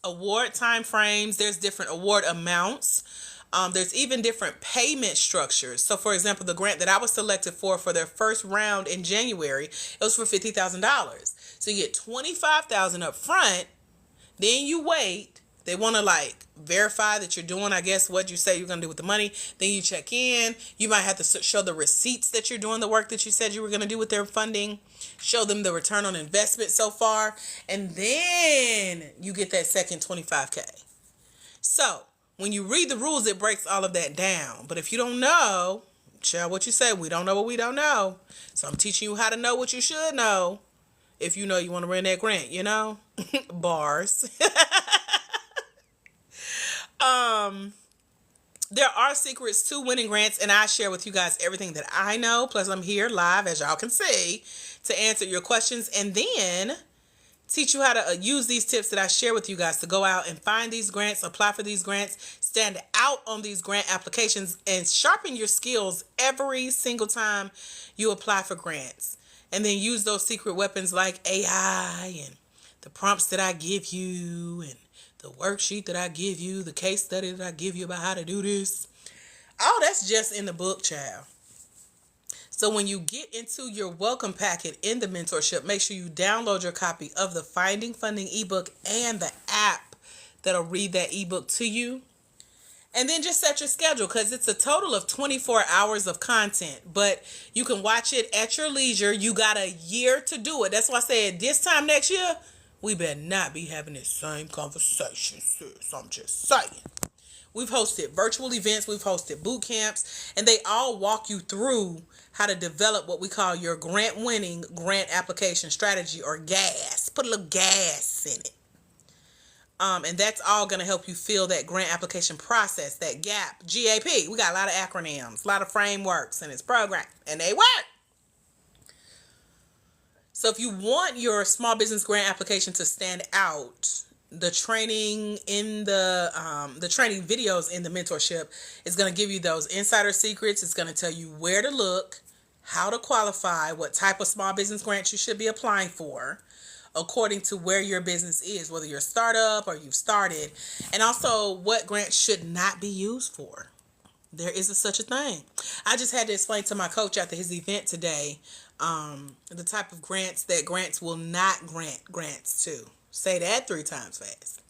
award time frames, there's different award amounts. There's even different payment structures. So, for example, the grant that I was selected for their first round in January, it was for $50,000. So you get $25,000 up front, then you wait. They want to verify that you're doing, I guess, what you say you're going to do with the money. Then you check in. You might have to show the receipts that you're doing the work that you said you were going to do with their funding. Show them the return on investment so far. And then you get that second $25K. So when you read the rules, it breaks all of that down. But if you don't know, share what you say. We don't know what we don't know. So I'm teaching you how to know what you should know. If you know you want to run that grant, Bars. There are secrets to winning grants, and I share with you guys everything that I know. Plus, I'm here live, as y'all can see, to answer your questions and then teach you how to use these tips that I share with you guys to go out and find these grants, apply for these grants, stand out on these grant applications, and sharpen your skills every single time you apply for grants. And then use those secret weapons like AI and the prompts that I give you and the worksheet that I give you, the case study that I give you about how to do this. All that's just in the book, child. So when you get into your welcome packet in the mentorship, make sure you download your copy of the Finding Funding ebook and the app that'll read that ebook to you. And then just set your schedule because it's a total of 24 hours of content, but you can watch it at your leisure. You got a year to do it. That's why I said this time next year, we better not be having this same conversation, sis. I'm just saying. We've hosted virtual events, we've hosted boot camps, and they all walk you through how to develop what we call your grant winning grant application strategy, or GAS. Put a little gas in it. And that's all going to help you feel that grant application process, that GAP, GAP. We got a lot of acronyms, a lot of frameworks in this program, and they work. So if you want your small business grant application to stand out, the training in the training videos in the mentorship is going to give you those insider secrets. It's going to tell you where to look, how to qualify, what type of small business grants you should be applying for, according to where your business is, whether you're a startup or you've started, and also what grants should not be used for. There isn't such a thing. I just had to explain to my coach after his event today the type of grants that grants will not grant grants to. Say that 3 times fast.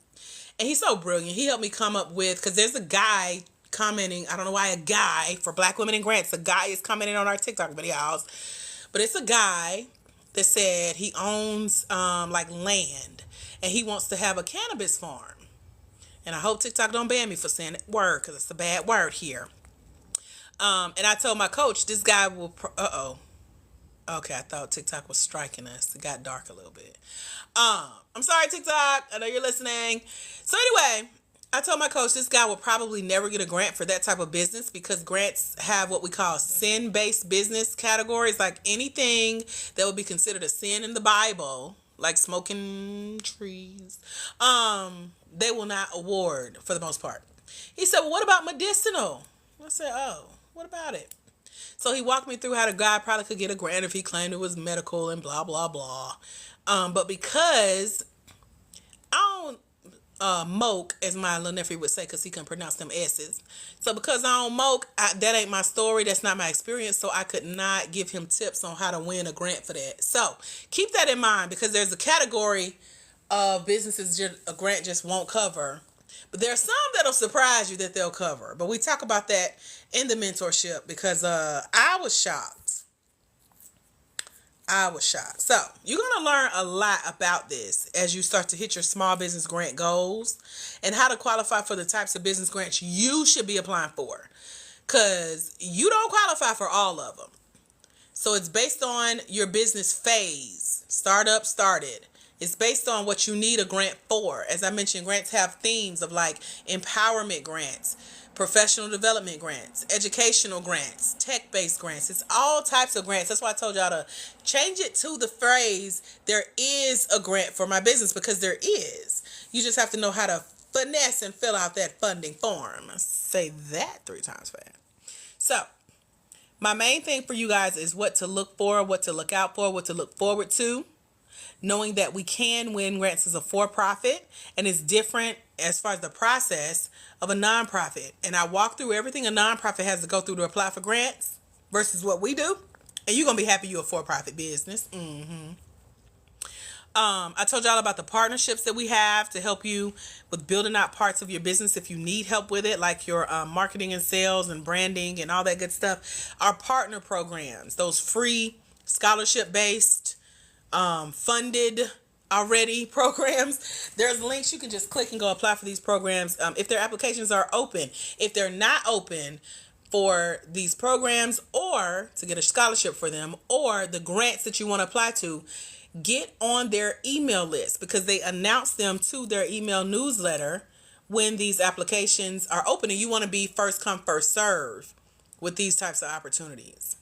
And he's so brilliant. He helped me come up with, because there's a guy commenting, I don't know why a guy, for Black Women in Grants, a guy is commenting on our TikTok videos, but it's a guy that said he owns like land and he wants to have a cannabis farm. And I hope TikTok don't ban me for saying that word because it's a bad word here. And I told my coach, this guy will... Okay, I thought TikTok was striking us. It got dark a little bit. I'm sorry, TikTok. I know you're listening. So anyway, I told my coach this guy will probably never get a grant for that type of business because grants have what we call sin-based business categories, like anything that would be considered a sin in the Bible, like smoking trees. They will not award for the most part. He said, well, what about medicinal? I said, oh, what about it? So he walked me through how the guy probably could get a grant if he claimed it was medical and blah, blah, blah. But because I don't moke, as my little nephew would say, because he couldn't pronounce them S's. So because I don't moke, that ain't my story. That's not my experience. So I could not give him tips on how to win a grant for that. So keep that in mind because there's a category of businesses a grant just won't cover. But there are some that'll surprise you that they'll cover. But we talk about that in the mentorship because I was shocked. So you're going to learn a lot about this as you start to hit your small business grant goals and how to qualify for the types of business grants you should be applying for. Because you don't qualify for all of them. So it's based on your business phase, startup, started. It's based on what you need a grant for. As I mentioned, grants have themes of like empowerment grants, professional development grants, educational grants, tech-based grants. It's all types of grants. That's why I told y'all to change it to the phrase, there is a grant for my business, because there is. You just have to know how to finesse and fill out that funding form. I say that 3 times fast. So my main thing for you guys is what to look for, what to look out for, what to look forward to. Knowing that we can win grants as a for-profit and it's different as far as the process of a nonprofit. And I walk through everything a nonprofit has to go through to apply for grants versus what we do. And you're going to be happy you're a for-profit business. I told y'all about the partnerships that we have to help you with building out parts of your business if you need help with it, like your marketing and sales and branding and all that good stuff. Our partner programs, those free scholarship-based funded already programs. There's links you can just click and go apply for these programs if their applications are open. If they're not open for these programs or to get a scholarship for them or the grants that you want to apply to, get on their email list because they announce them to their email newsletter when these applications are open, and you want to be first come first serve with these types of opportunities.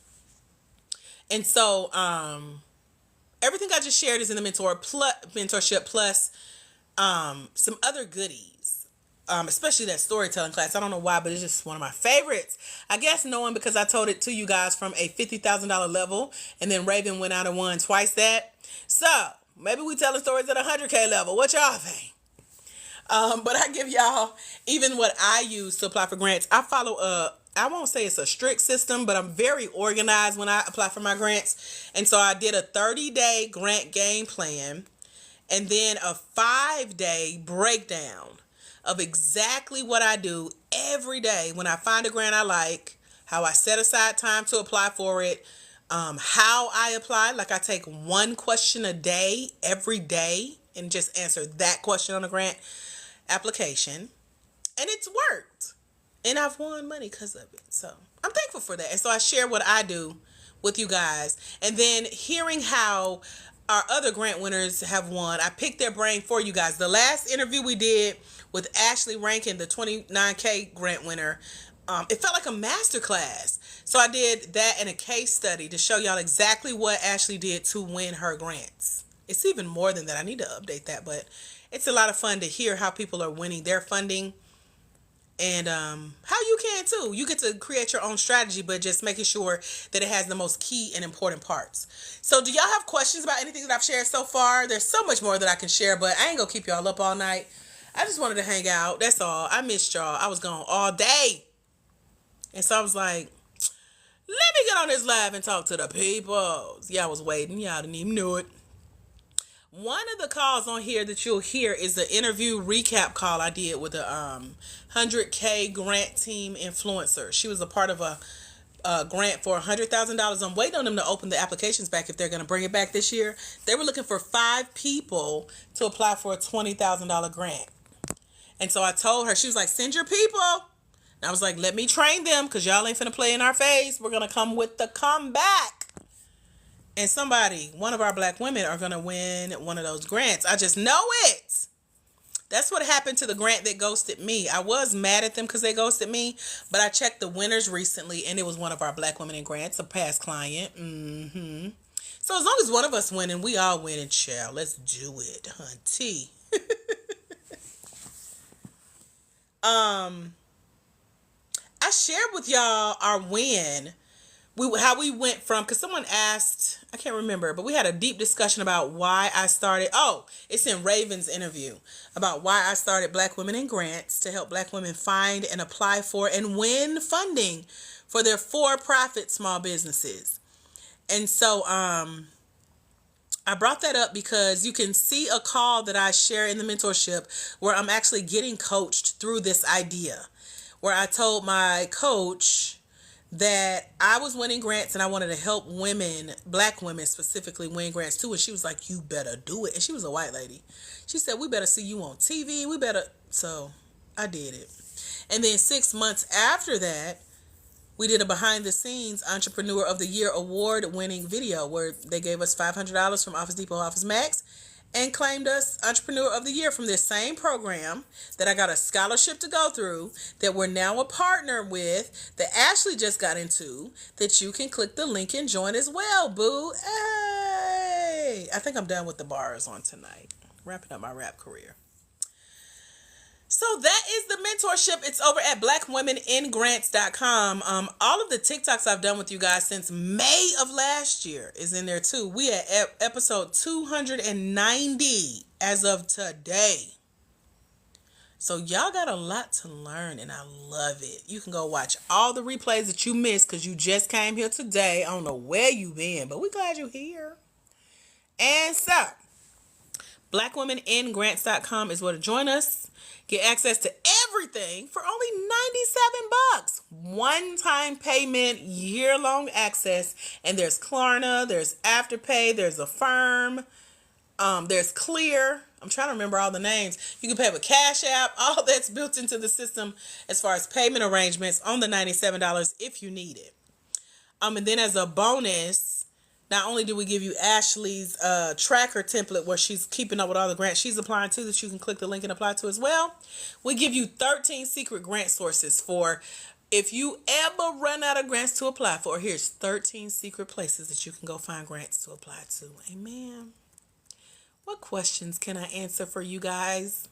And so everything I just shared is in the mentorship plus some other goodies, especially that storytelling class. I don't know why, but it's just one of my favorites. I guess knowing because I told it to you guys from a $50,000 level, and then Raven went out and won twice that. So maybe we telling stories at a 100K level. What y'all think? But I give y'all even what I use to apply for grants. I follow I won't say it's a strict system, but I'm very organized when I apply for my grants. And so I did a 30-day grant game plan and then a 5-day breakdown of exactly what I do every day when I find a grant I like, how I set aside time to apply for it, how I apply. Like I take one question a day, every day, and just answer that question on a grant application. And it's worked. And I've won money because of it. So I'm thankful for that. And so I share what I do with you guys. And then hearing how our other grant winners have won, I picked their brain for you guys. The last interview we did with Ashley Rankin, the 29K grant winner, it felt like a master class. So I did that and a case study to show y'all exactly what Ashley did to win her grants. It's even more than that. I need to update that, but it's a lot of fun to hear how people are winning their funding. And how you can too. You get to create your own strategy, but just making sure that it has the most key and important parts. So do y'all have questions about anything that I've shared so far? There's so much more that I can share, but I ain't gonna keep y'all up all night. I just wanted to hang out. That's all. I missed y'all. I was gone all day. And so I was like, let me get on this live and talk to the people. Y'all was waiting. Y'all didn't even know it. One of the calls on here that you'll hear is the interview recap call I did with a 100K grant team influencer. She was a part of a grant for $100,000. I'm waiting on them to open the applications back if they're going to bring it back this year. They were looking for 5 people to apply for a $20,000 grant. And so I told her, she was like, send your people. And I was like, let me train them because y'all ain't finna play in our face. We're going to come with the comeback. And one of our black women are going to win one of those grants. I just know it. That's what happened to the grant that ghosted me. I was mad at them because they ghosted me, but I checked the winners recently, and it was one of our black women in grants, a past client. So as long as one of us winning, we all winning, child. Let's do it, hunty. I shared with y'all our win. How we went from, because someone asked, I can't remember, but we had a deep discussion about why I started. Oh, it's in Raven's interview about why I started Black Women in Grants to help black women find and apply for and win funding for their for-profit small businesses. And so I brought that up because you can see a call that I share in the mentorship where I'm actually getting coached through this idea, where I told my coach that I was winning grants and I wanted to help women, black women specifically, win grants too. And she was like, you better do it. And she was a white lady. She said, we better see you on TV. So I did it. And then 6 months after that, we did a behind the scenes Entrepreneur of the Year award winning video where they gave us $500 from Office Depot, Office Max, and claimed us Entrepreneur of the Year from this same program that I got a scholarship to go through, that we're now a partner with, that Ashley just got into, that you can click the link and join as well, boo. Hey! I think I'm done with the bars on tonight. Wrapping up my rap career. So that is the mentorship. It's over at blackwomeningrants.com. All of the TikToks I've done with you guys since May of last year is in there too. We at episode 290 as of today. So y'all got a lot to learn and I love it. You can go watch all the replays that you missed because you just came here today. I don't know where you been, but we're glad you're here. And so, blackwomeningrants.com is where to join us. Get access to everything for only $97. One-time payment, year-long access. And there's Klarna, there's Afterpay, there's Affirm, there's Clear. I'm trying to remember all the names. You can pay with Cash App. All that's built into the system as far as payment arrangements on the $97 if you need it. And then as a bonus, not only do we give you Ashley's tracker template where she's keeping up with all the grants she's applying to that you can click the link and apply to as well, we give you 13 secret grant sources for if you ever run out of grants to apply for. Here's 13 secret places that you can go find grants to apply to. Amen. What questions can I answer for you guys?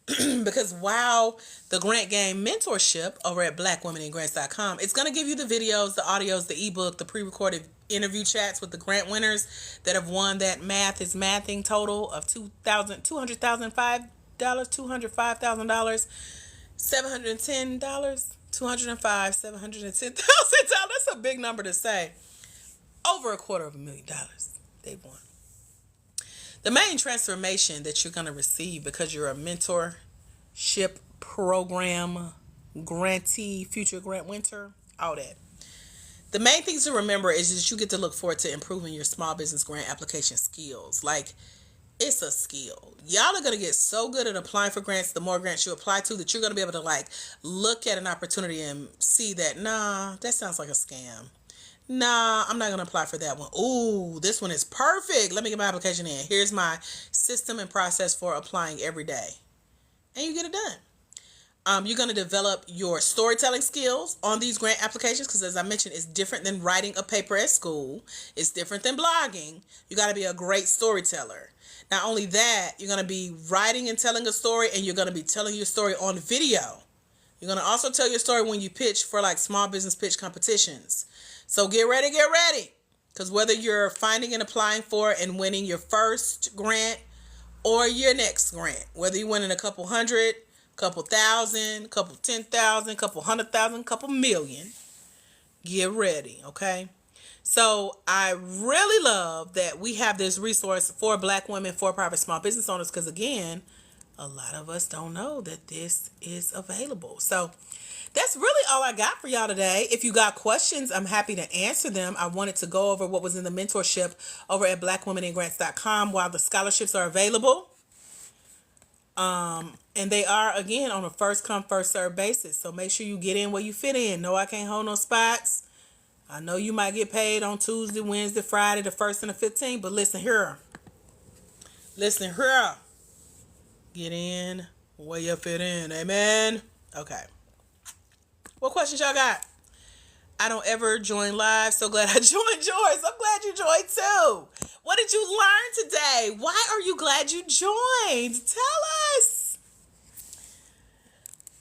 Because wow, the grant game mentorship over at blackwomeningrants.com, it's going to give you the videos, the audios, the ebook, the pre-recorded interview chats with the grant winners that have won that Math is Mathing total of $205,000, $205,000, $710, $205,000, $710,000. That's a big number to say. Over $250,000 they've won. The main transformation that you're going to receive because you're a mentorship program grantee, future grant winter, all that. The main things to remember is that you get to look forward to improving your small business grant application skills. Like, it's a skill. Y'all are going to get so good at applying for grants, the more grants you apply to, that you're going to be able to like look at an opportunity and see that, nah, that sounds like a scam. Nah, I'm not going to apply for that one. Ooh, this one is perfect. Let me get my application in. Here's my system and process for applying every day. And you get it done. You're going to develop your storytelling skills on these grant applications because, as I mentioned, it's different than writing a paper at school. It's different than blogging. You got to be a great storyteller. Not only that, you're going to be writing and telling a story, and you're going to be telling your story on video. You're going to also tell your story when you pitch for like small business pitch competitions. So get ready. Because whether you're finding and applying for and winning your first grant or your next grant, whether you're winning a couple hundred, couple thousand, couple 10,000, couple 100,000, couple million, get ready, okay? So I really love that we have this resource for Black women, for-profit small business owners, because again, a lot of us don't know that this is available. So that's really all I got for y'all today. If you got questions, I'm happy to answer them. I wanted to go over what was in the mentorship over at blackwomeningrants.com while the scholarships are available. And they are, again, on a first come, first serve basis. So make sure you get in where you fit in. No, I can't hold no spots. I know you might get paid on Tuesday, Wednesday, Friday, the 1st and the 15th. But listen here. Get in where you fit in. Amen. Okay. What questions y'all got? I don't ever join live. So glad I joined yours. I'm glad you joined too. What did you learn today? Why are you glad you joined? Tell us.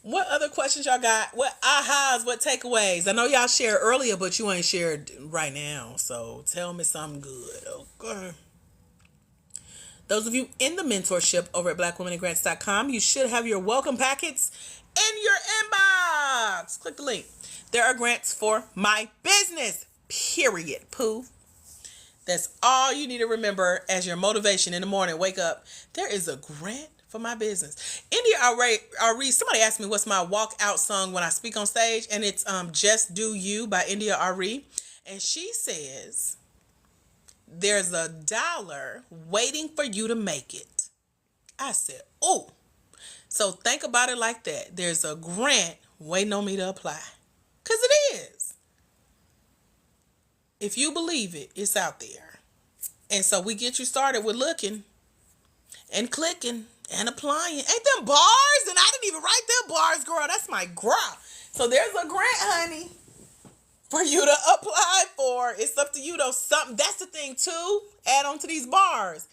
What other questions y'all got? What ahas, what takeaways? I know y'all shared earlier, but you ain't shared right now. So tell me something good. Okay. Those of you in the mentorship over at blackwomeningrants.com, you should have your welcome packets in your inbox. Click the link. There are grants for my business. Period. Pooh. That's all you need to remember as your motivation in the morning. Wake up. There is a grant for my business. India Ari, somebody asked me what's my walkout song when I speak on stage, and it's Just Do You by India Ari. And she says, there's $1 waiting for you to make it. I said, oh. So think about it like that. There's a grant waiting on me to apply. Because it is. If you believe it, it's out there. And so we get you started with looking and clicking and applying. Ain't them bars? And I didn't even write them bars, girl. That's my girl. So there's a grant, honey, for you to apply for. It's up to you, though. That's the thing, too. Add on to these bars.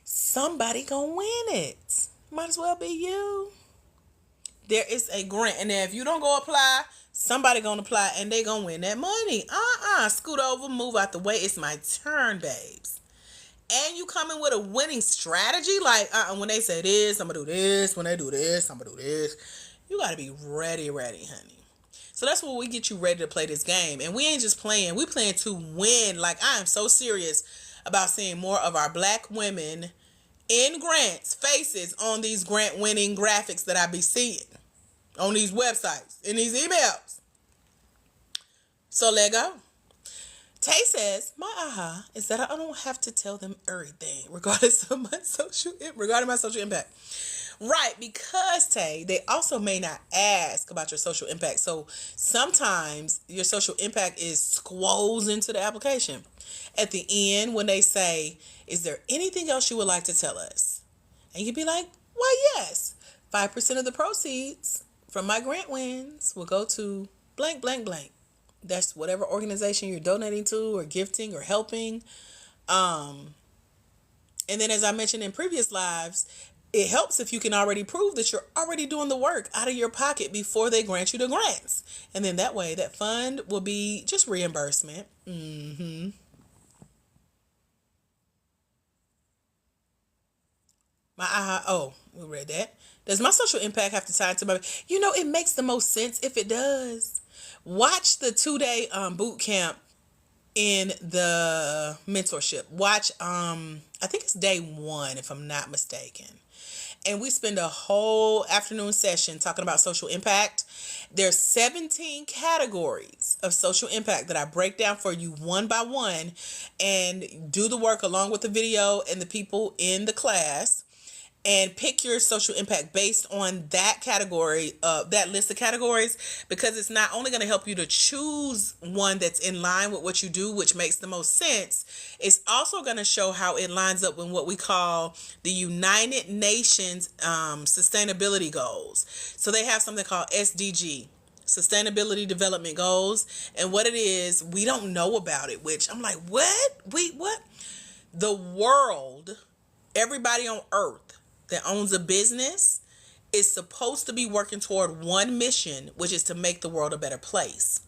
Somebody gonna win it. Might as well be you. There is a grant. And then if you don't go apply, somebody gonna apply and they gonna win that money. Scoot over, move out the way. It's my turn, babes. And you come in with a winning strategy. Like, when they say this, I'm gonna do this. When they do this, I'm gonna do this. You gotta be ready, honey. So that's what we get you ready to play this game. And we ain't just playing. We playing to win. Like, I am so serious about seeing more of our Black women in grants faces on these grant winning graphics that I be seeing on these websites, in these emails. So let go. Tay says, my aha is that I don't have to tell them everything regarding my social impact. Right, because Tay, they also may not ask about your social impact. So sometimes your social impact is squoze into the application. At the end, when they say, is there anything else you would like to tell us? And you'd be like, why, yes. 5% of the proceeds from my grant wins will go to blank, blank, blank. That's whatever organization you're donating to or gifting or helping. And then, as I mentioned in previous lives, it helps if you can already prove that you're already doing the work out of your pocket before they grant you the grants. And then that way, that fund will be just reimbursement. We read that. Does my social impact have to tie into my... it makes the most sense if it does. Watch the 2-day boot camp in the mentorship. Watch, I think it's day 1, if I'm not mistaken. And we spend a whole afternoon session talking about social impact. There's 17 categories of social impact that I break down for you one by one and do the work along with the video and the people in the class, and pick your social impact based on that category, that list of categories, because it's not only going to help you to choose one that's in line with what you do, which makes the most sense, it's also going to show how it lines up with what we call the United Nations sustainability goals. So they have something called SDG, Sustainability Development Goals, and what it is, we don't know about it, which I'm like, what? Wait, what? The world, everybody on Earth that owns a business is supposed to be working toward one mission, which is to make the world a better place.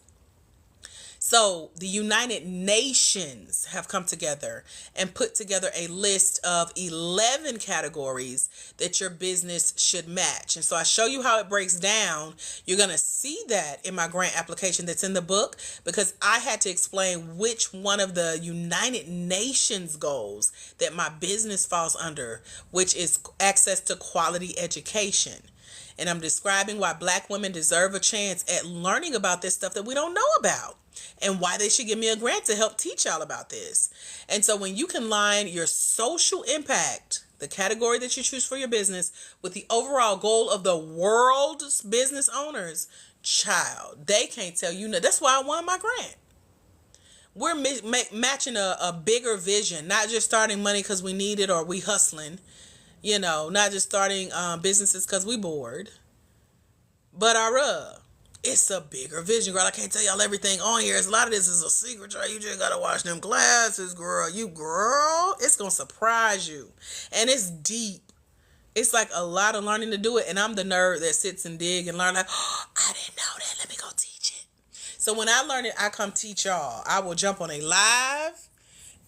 So the United Nations have come together and put together a list of 11 categories that your business should match. And so I show you how it breaks down. You're going to see that in my grant application that's in the book, because I had to explain which one of the United Nations goals that my business falls under, which is access to quality education. And I'm describing why Black women deserve a chance at learning about this stuff that we don't know about, and why they should give me a grant to help teach y'all about this. And so when you can line your social impact, the category that you choose for your business, with the overall goal of the world's business owners, child, they can't tell you no. That's why I won my grant. We're matching a bigger vision, not just starting money because we need it or we hustling, not just starting businesses because we bored, but it's a bigger vision, girl. I can't tell y'all everything on here. A lot of this is a secret, girl. You just gotta watch them classes, girl. It's gonna surprise you. And it's deep. It's like a lot of learning to do it. And I'm the nerd that sits and dig and learn like, oh, I didn't know that. Let me go teach it. So when I learn it, I come teach y'all. I will jump on a live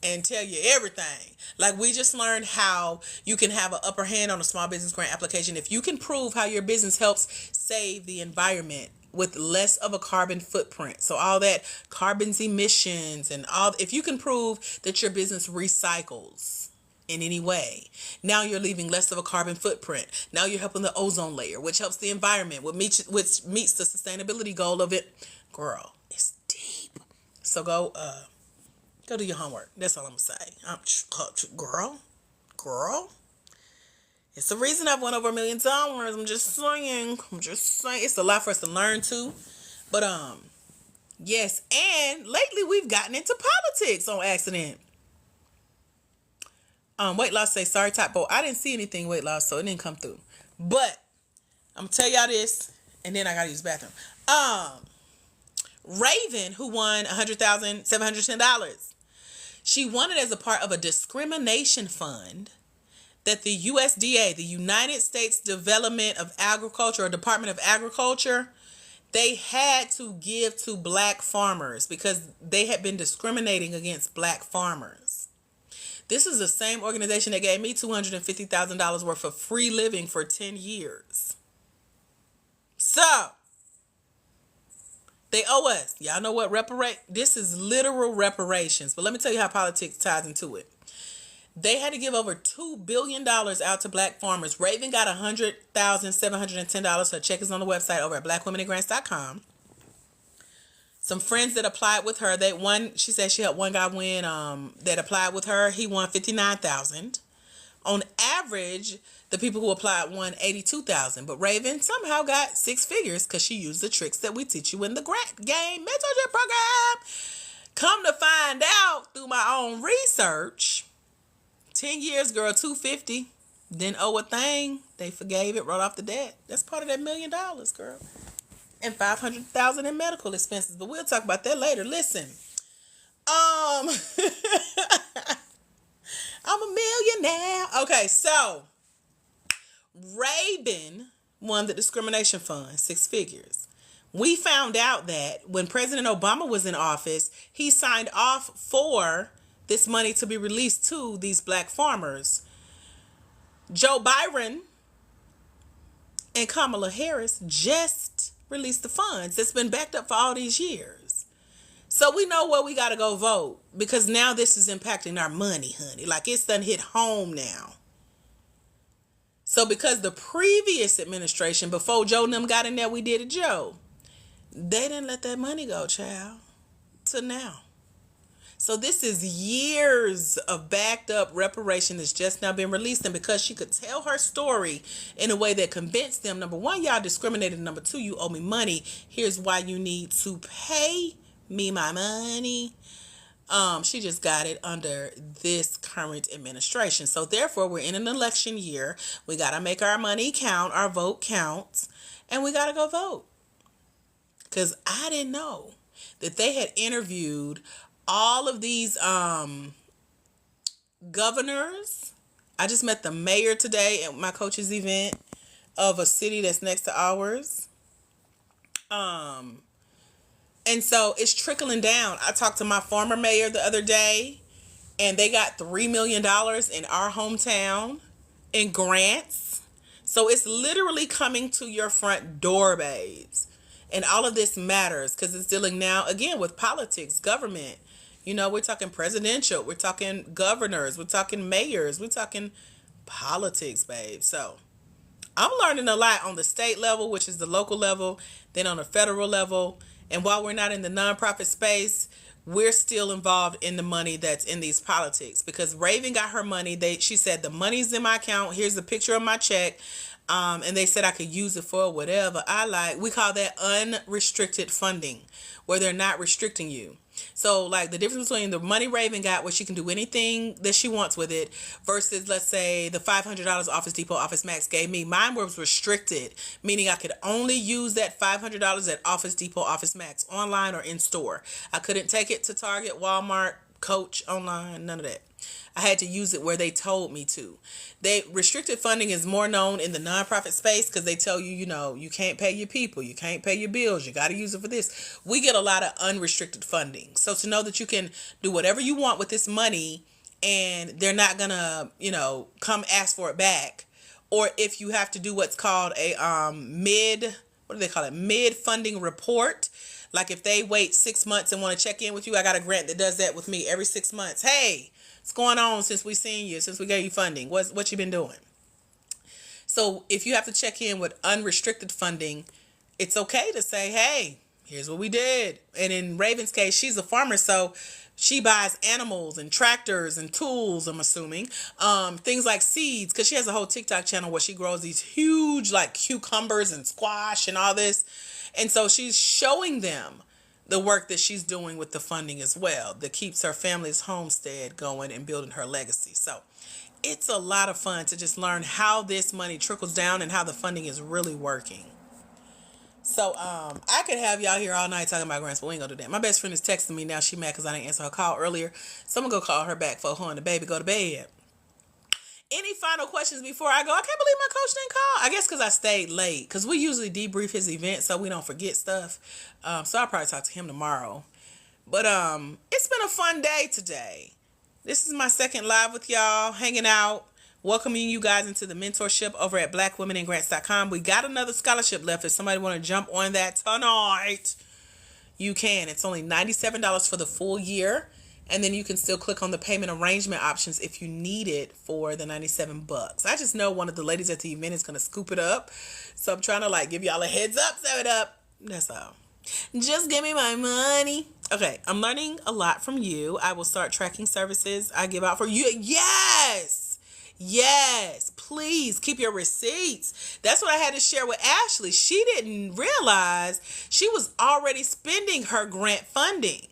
and tell you everything. Like we just learned how you can have an upper hand on a small business grant application if you can prove how your business helps save the environment with less of a carbon footprint. So all that carbon's emissions and all, if you can prove that your business recycles in any way, now you're leaving less of a carbon footprint. Now you're helping the ozone layer, which helps the environment, which meets the sustainability goal of it. Girl, it's deep. So go do your homework. That's all I'm gonna say. Girl. It's the reason I've won over $1 million. I'm just saying. It's a lot for us to learn too. But yes. And lately we've gotten into politics on accident. Weight loss say sorry typo. I didn't see anything weight loss, so it didn't come through. But I'm gonna tell y'all this, and then I gotta use the bathroom. Raven, who won $100,710. She won it as a part of a discrimination fund that the USDA, the United States Development of Agriculture, or Department of Agriculture, they had to give to Black farmers because they had been discriminating against Black farmers. This is the same organization that gave me $250,000 worth of free living for 10 years. So, they owe us. Y'all know what this is literal reparations. But let me tell you how politics ties into it. They had to give over $2 billion out to Black farmers. Raven got $100,710. Her check is on the website over at blackwomenandgrants.com. Some friends that applied with her, she said she helped one guy win that applied with her. He won $59,000. On average, the people who applied won $82,000. But Raven somehow got 6 figures because she used the tricks that we teach you in the grant game mentorship program. Come to find out through my own research, 10 years, girl, $250. Didn't owe a thing. They forgave it, wrote off the debt. That's part of that $1 million, girl. And $500,000 in medical expenses. But we'll talk about that later. Listen. I'm a millionaire. Okay, so Raven won the discrimination fund, 6 figures. We found out that when President Obama was in office, he signed off for this money to be released to these Black farmers. Joe Biden and Kamala Harris just released the funds that's been backed up for all these years. So we know where we got to go vote, because now this is impacting our money, honey. Like, it's done hit home now. So because the previous administration, before Joe and them got in there, we did it, Joe. They didn't let that money go, child, to now. So this is years of backed up reparation that's just now been released. And because she could tell her story in a way that convinced them, number one, y'all discriminated. Number two, you owe me money. Here's why you need to pay me my money. She just got it under this current administration. So therefore, we're in an election year. We got to make our money count, our vote count, and we got to go vote. Because I didn't know that they had interviewed all of these governors. I just met the mayor today at my coach's event of a city that's next to ours. And so it's trickling down. I talked to my former mayor the other day, and they got $3 million in our hometown in grants. So it's literally coming to your front door, babes. And all of this matters because it's dealing now, again, with politics, government. You know, we're talking presidential, we're talking governors, we're talking mayors, we're talking politics, babe. So I'm learning a lot on the state level, which is the local level, then on the federal level. And while we're not in the nonprofit space, we're still involved in the money that's in these politics. Because Raven got her money. She said, the money's in my account. Here's a picture of my check. And they said I could use it for whatever I like. We call that unrestricted funding, where they're not restricting you. So like the difference between the money Raven got, where she can do anything that she wants with it, versus let's say the $500 Office Depot Office Max gave me, mine was restricted, meaning I could only use that $500 at Office Depot Office Max, online or in store. I couldn't take it to Target, Walmart, Coach, online, none of that. I had to use it where they told me to. Restricted funding is more known in the nonprofit space because they tell you, you know, you can't pay your people, you can't pay your bills, you got to use it for this. We get a lot of unrestricted funding. So to know that you can do whatever you want with this money and they're not going to, you know, come ask for it back. Or if you have to do what's called a mid funding report. Like if they wait 6 months and want to check in with you, I got a grant that does that with me every 6 months. Hey, what's going on since we seen you, since we gave you funding? What you been doing? So if you have to check in with unrestricted funding, it's okay to say, hey, here's what we did. And in Raven's case, she's a farmer, so she buys animals and tractors and tools, I'm assuming. Things like seeds, because she has a whole TikTok channel where she grows these huge like cucumbers and squash and all this. And so she's showing them the work that she's doing with the funding as well, that keeps her family's homestead going and building her legacy. So it's a lot of fun to just learn how this money trickles down and how the funding is really working. So I could have y'all here all night talking about grants, but we ain't gonna do that. My best friend is texting me now. She mad because I didn't answer her call earlier. So I'm gonna go call her back for her and the baby go to bed. Any final questions before I go? I can't believe my coach didn't call. I guess because I stayed late. Because we usually debrief his event so we don't forget stuff. So I'll probably talk to him tomorrow. But it's been a fun day today. This is my second live with y'all, hanging out, welcoming you guys into the mentorship over at blackwomeningrants.com. We got another scholarship left. If somebody want to jump on that tonight, you can. It's only $97 for the full year. And then you can still click on the payment arrangement options if you need it for the $97. I just know one of the ladies at the event is going to scoop it up. So I'm trying to like give y'all a heads up, set it up. That's all. Just give me my money. Okay, I'm learning a lot from you. I will start tracking services I give out for you. Yes. Yes. Please keep your receipts. That's what I had to share with Ashley. She didn't realize she was already spending her grant funding.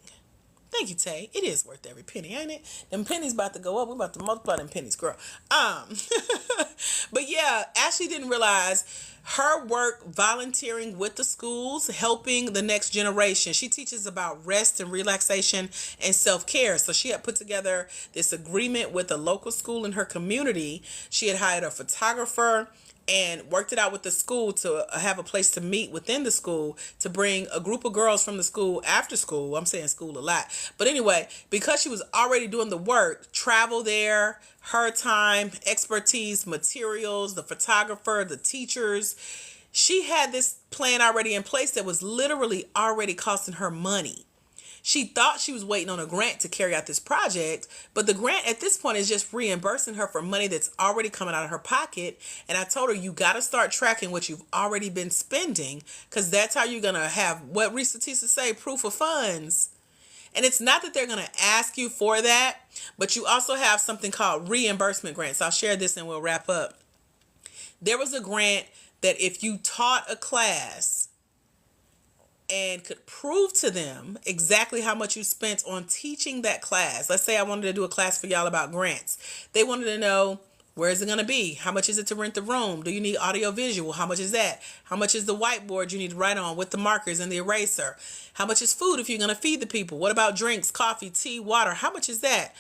Thank you, Tay. It is worth every penny, ain't it? Them pennies about to go up. We're about to multiply them pennies, girl. But yeah, Ashley didn't realize her work volunteering with the schools, helping the next generation. She teaches about rest and relaxation and self-care. So she had put together this agreement with a local school in her community. She had hired a photographer and worked it out with the school to have a place to meet within the school, to bring a group of girls from the school after school. I'm saying school a lot. But anyway, because she was already doing the work, travel there, her time, expertise, materials, the photographer, the teachers, she had this plan already in place that was literally already costing her money. She thought she was waiting on a grant to carry out this project, but the grant at this point is just reimbursing her for money that's already coming out of her pocket. And I told her, you got to start tracking what you've already been spending, because that's how you're going to have, what Risa Tisa say, proof of funds. And it's not that they're going to ask you for that, but you also have something called reimbursement grants. I'll share this and we'll wrap up. There was a grant that if you taught a class and could prove to them exactly how much you spent on teaching that class. Let's say I wanted to do a class for y'all about grants. They wanted to know, where is it going to be? How much is it to rent the room? Do you need audio visual? How much is that? How much is the whiteboard you need to write on with the markers and the eraser? How much is food if you're going to feed the people? What about drinks, coffee, tea, water? How much is that?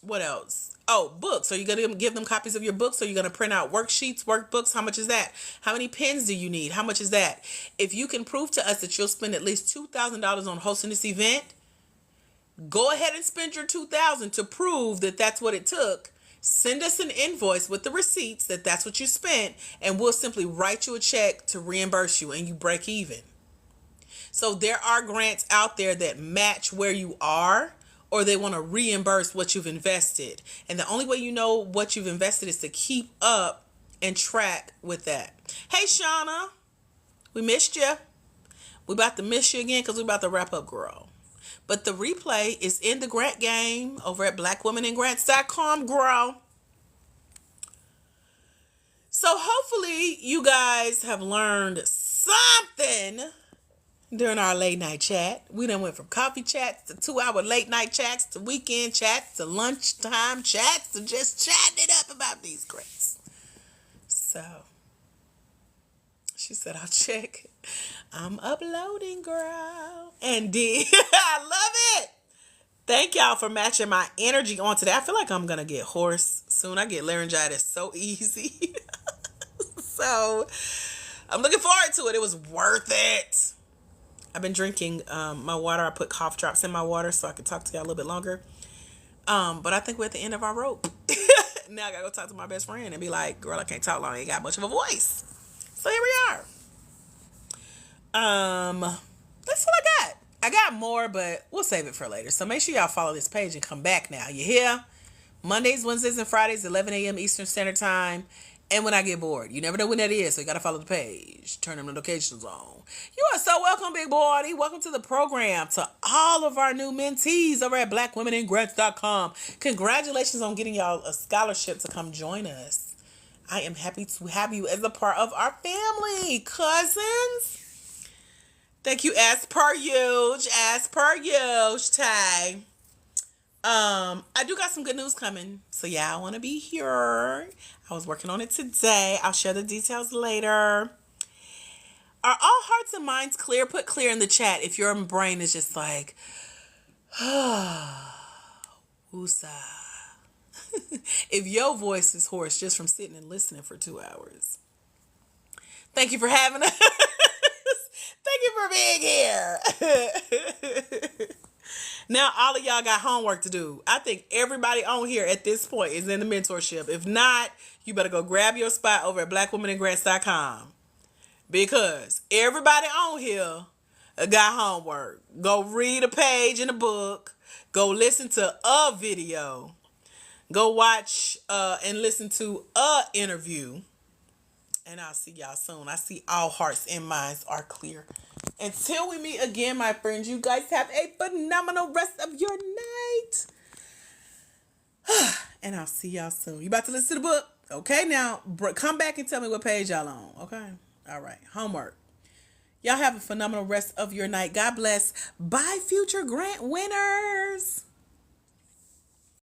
What else? Oh, books. Are you going to give them copies of your books? Are you going to print out worksheets, workbooks? How much is that? How many pens do you need? How much is that? If you can prove to us that you'll spend at least $2,000 on hosting this event, go ahead and spend your $2,000 to prove that that's what it took. Send us an invoice with the receipts that that's what you spent, and we'll simply write you a check to reimburse you, and you break even. So there are grants out there that match where you are, or they want to reimburse what you've invested. And the only way you know what you've invested is to keep up and track with that. Hey, Shauna, we missed you. We about to miss you again because we about to wrap up, girl. But the replay is in the grant game over at blackwomenandgrants.com, girl. So hopefully you guys have learned something during our late night chat. We done went from coffee chats to 2-hour late night chats to weekend chats to lunchtime chats to just chatting it up about these grants. So she said, I'll check. I'm uploading, girl. And I love it. Thank y'all for matching my energy on today. I feel like I'm going to get hoarse soon. I get laryngitis so easy. So I'm looking forward to it. It was worth it. I've been drinking my water. I put cough drops in my water so I can talk to y'all a little bit longer. But I think we're at the end of our rope. Now I gotta go talk to my best friend and be like, girl, I can't talk long. I ain't got much of a voice. So here we are. That's what I got. I got more, but we'll save it for later. So make sure y'all follow this page and come back now. You hear? Mondays, Wednesdays, and Fridays, 11 a.m. Eastern Standard Time. And when I get bored. You never know when that is, so you got to follow the page. Turn them notifications on. You are so welcome, big boy. Welcome to the program. To all of our new mentees over at blackwomenandgrants.com. Congratulations on getting y'all a scholarship to come join us. I am happy to have you as a part of our family, cousins. Thank you, as per usual. Tay. I do got some good news coming. So yeah, I want to be here. I was working on it today. I'll share the details later. Are all hearts and minds clear? Put clear in the chat if your brain is just like, woosah. If your voice is hoarse just from sitting and listening for 2 hours. Thank you for having us. Thank you for being here. Now, all of y'all got homework to do. I think everybody on here at this point is in the mentorship. If not, you better go grab your spot over at blackwomenandgrants.com. Because everybody on here got homework. Go read a page in a book. Go listen to a video. Go watch and listen to a interview. And I'll see y'all soon. I see all hearts and minds are clear. Until we meet again, my friends, you guys have a phenomenal rest of your night. And I'll see y'all soon. You about to listen to the book? Okay, now come back and tell me what page y'all on. Okay? All right. Homework. Y'all have a phenomenal rest of your night. God bless. Bye, future grant winners.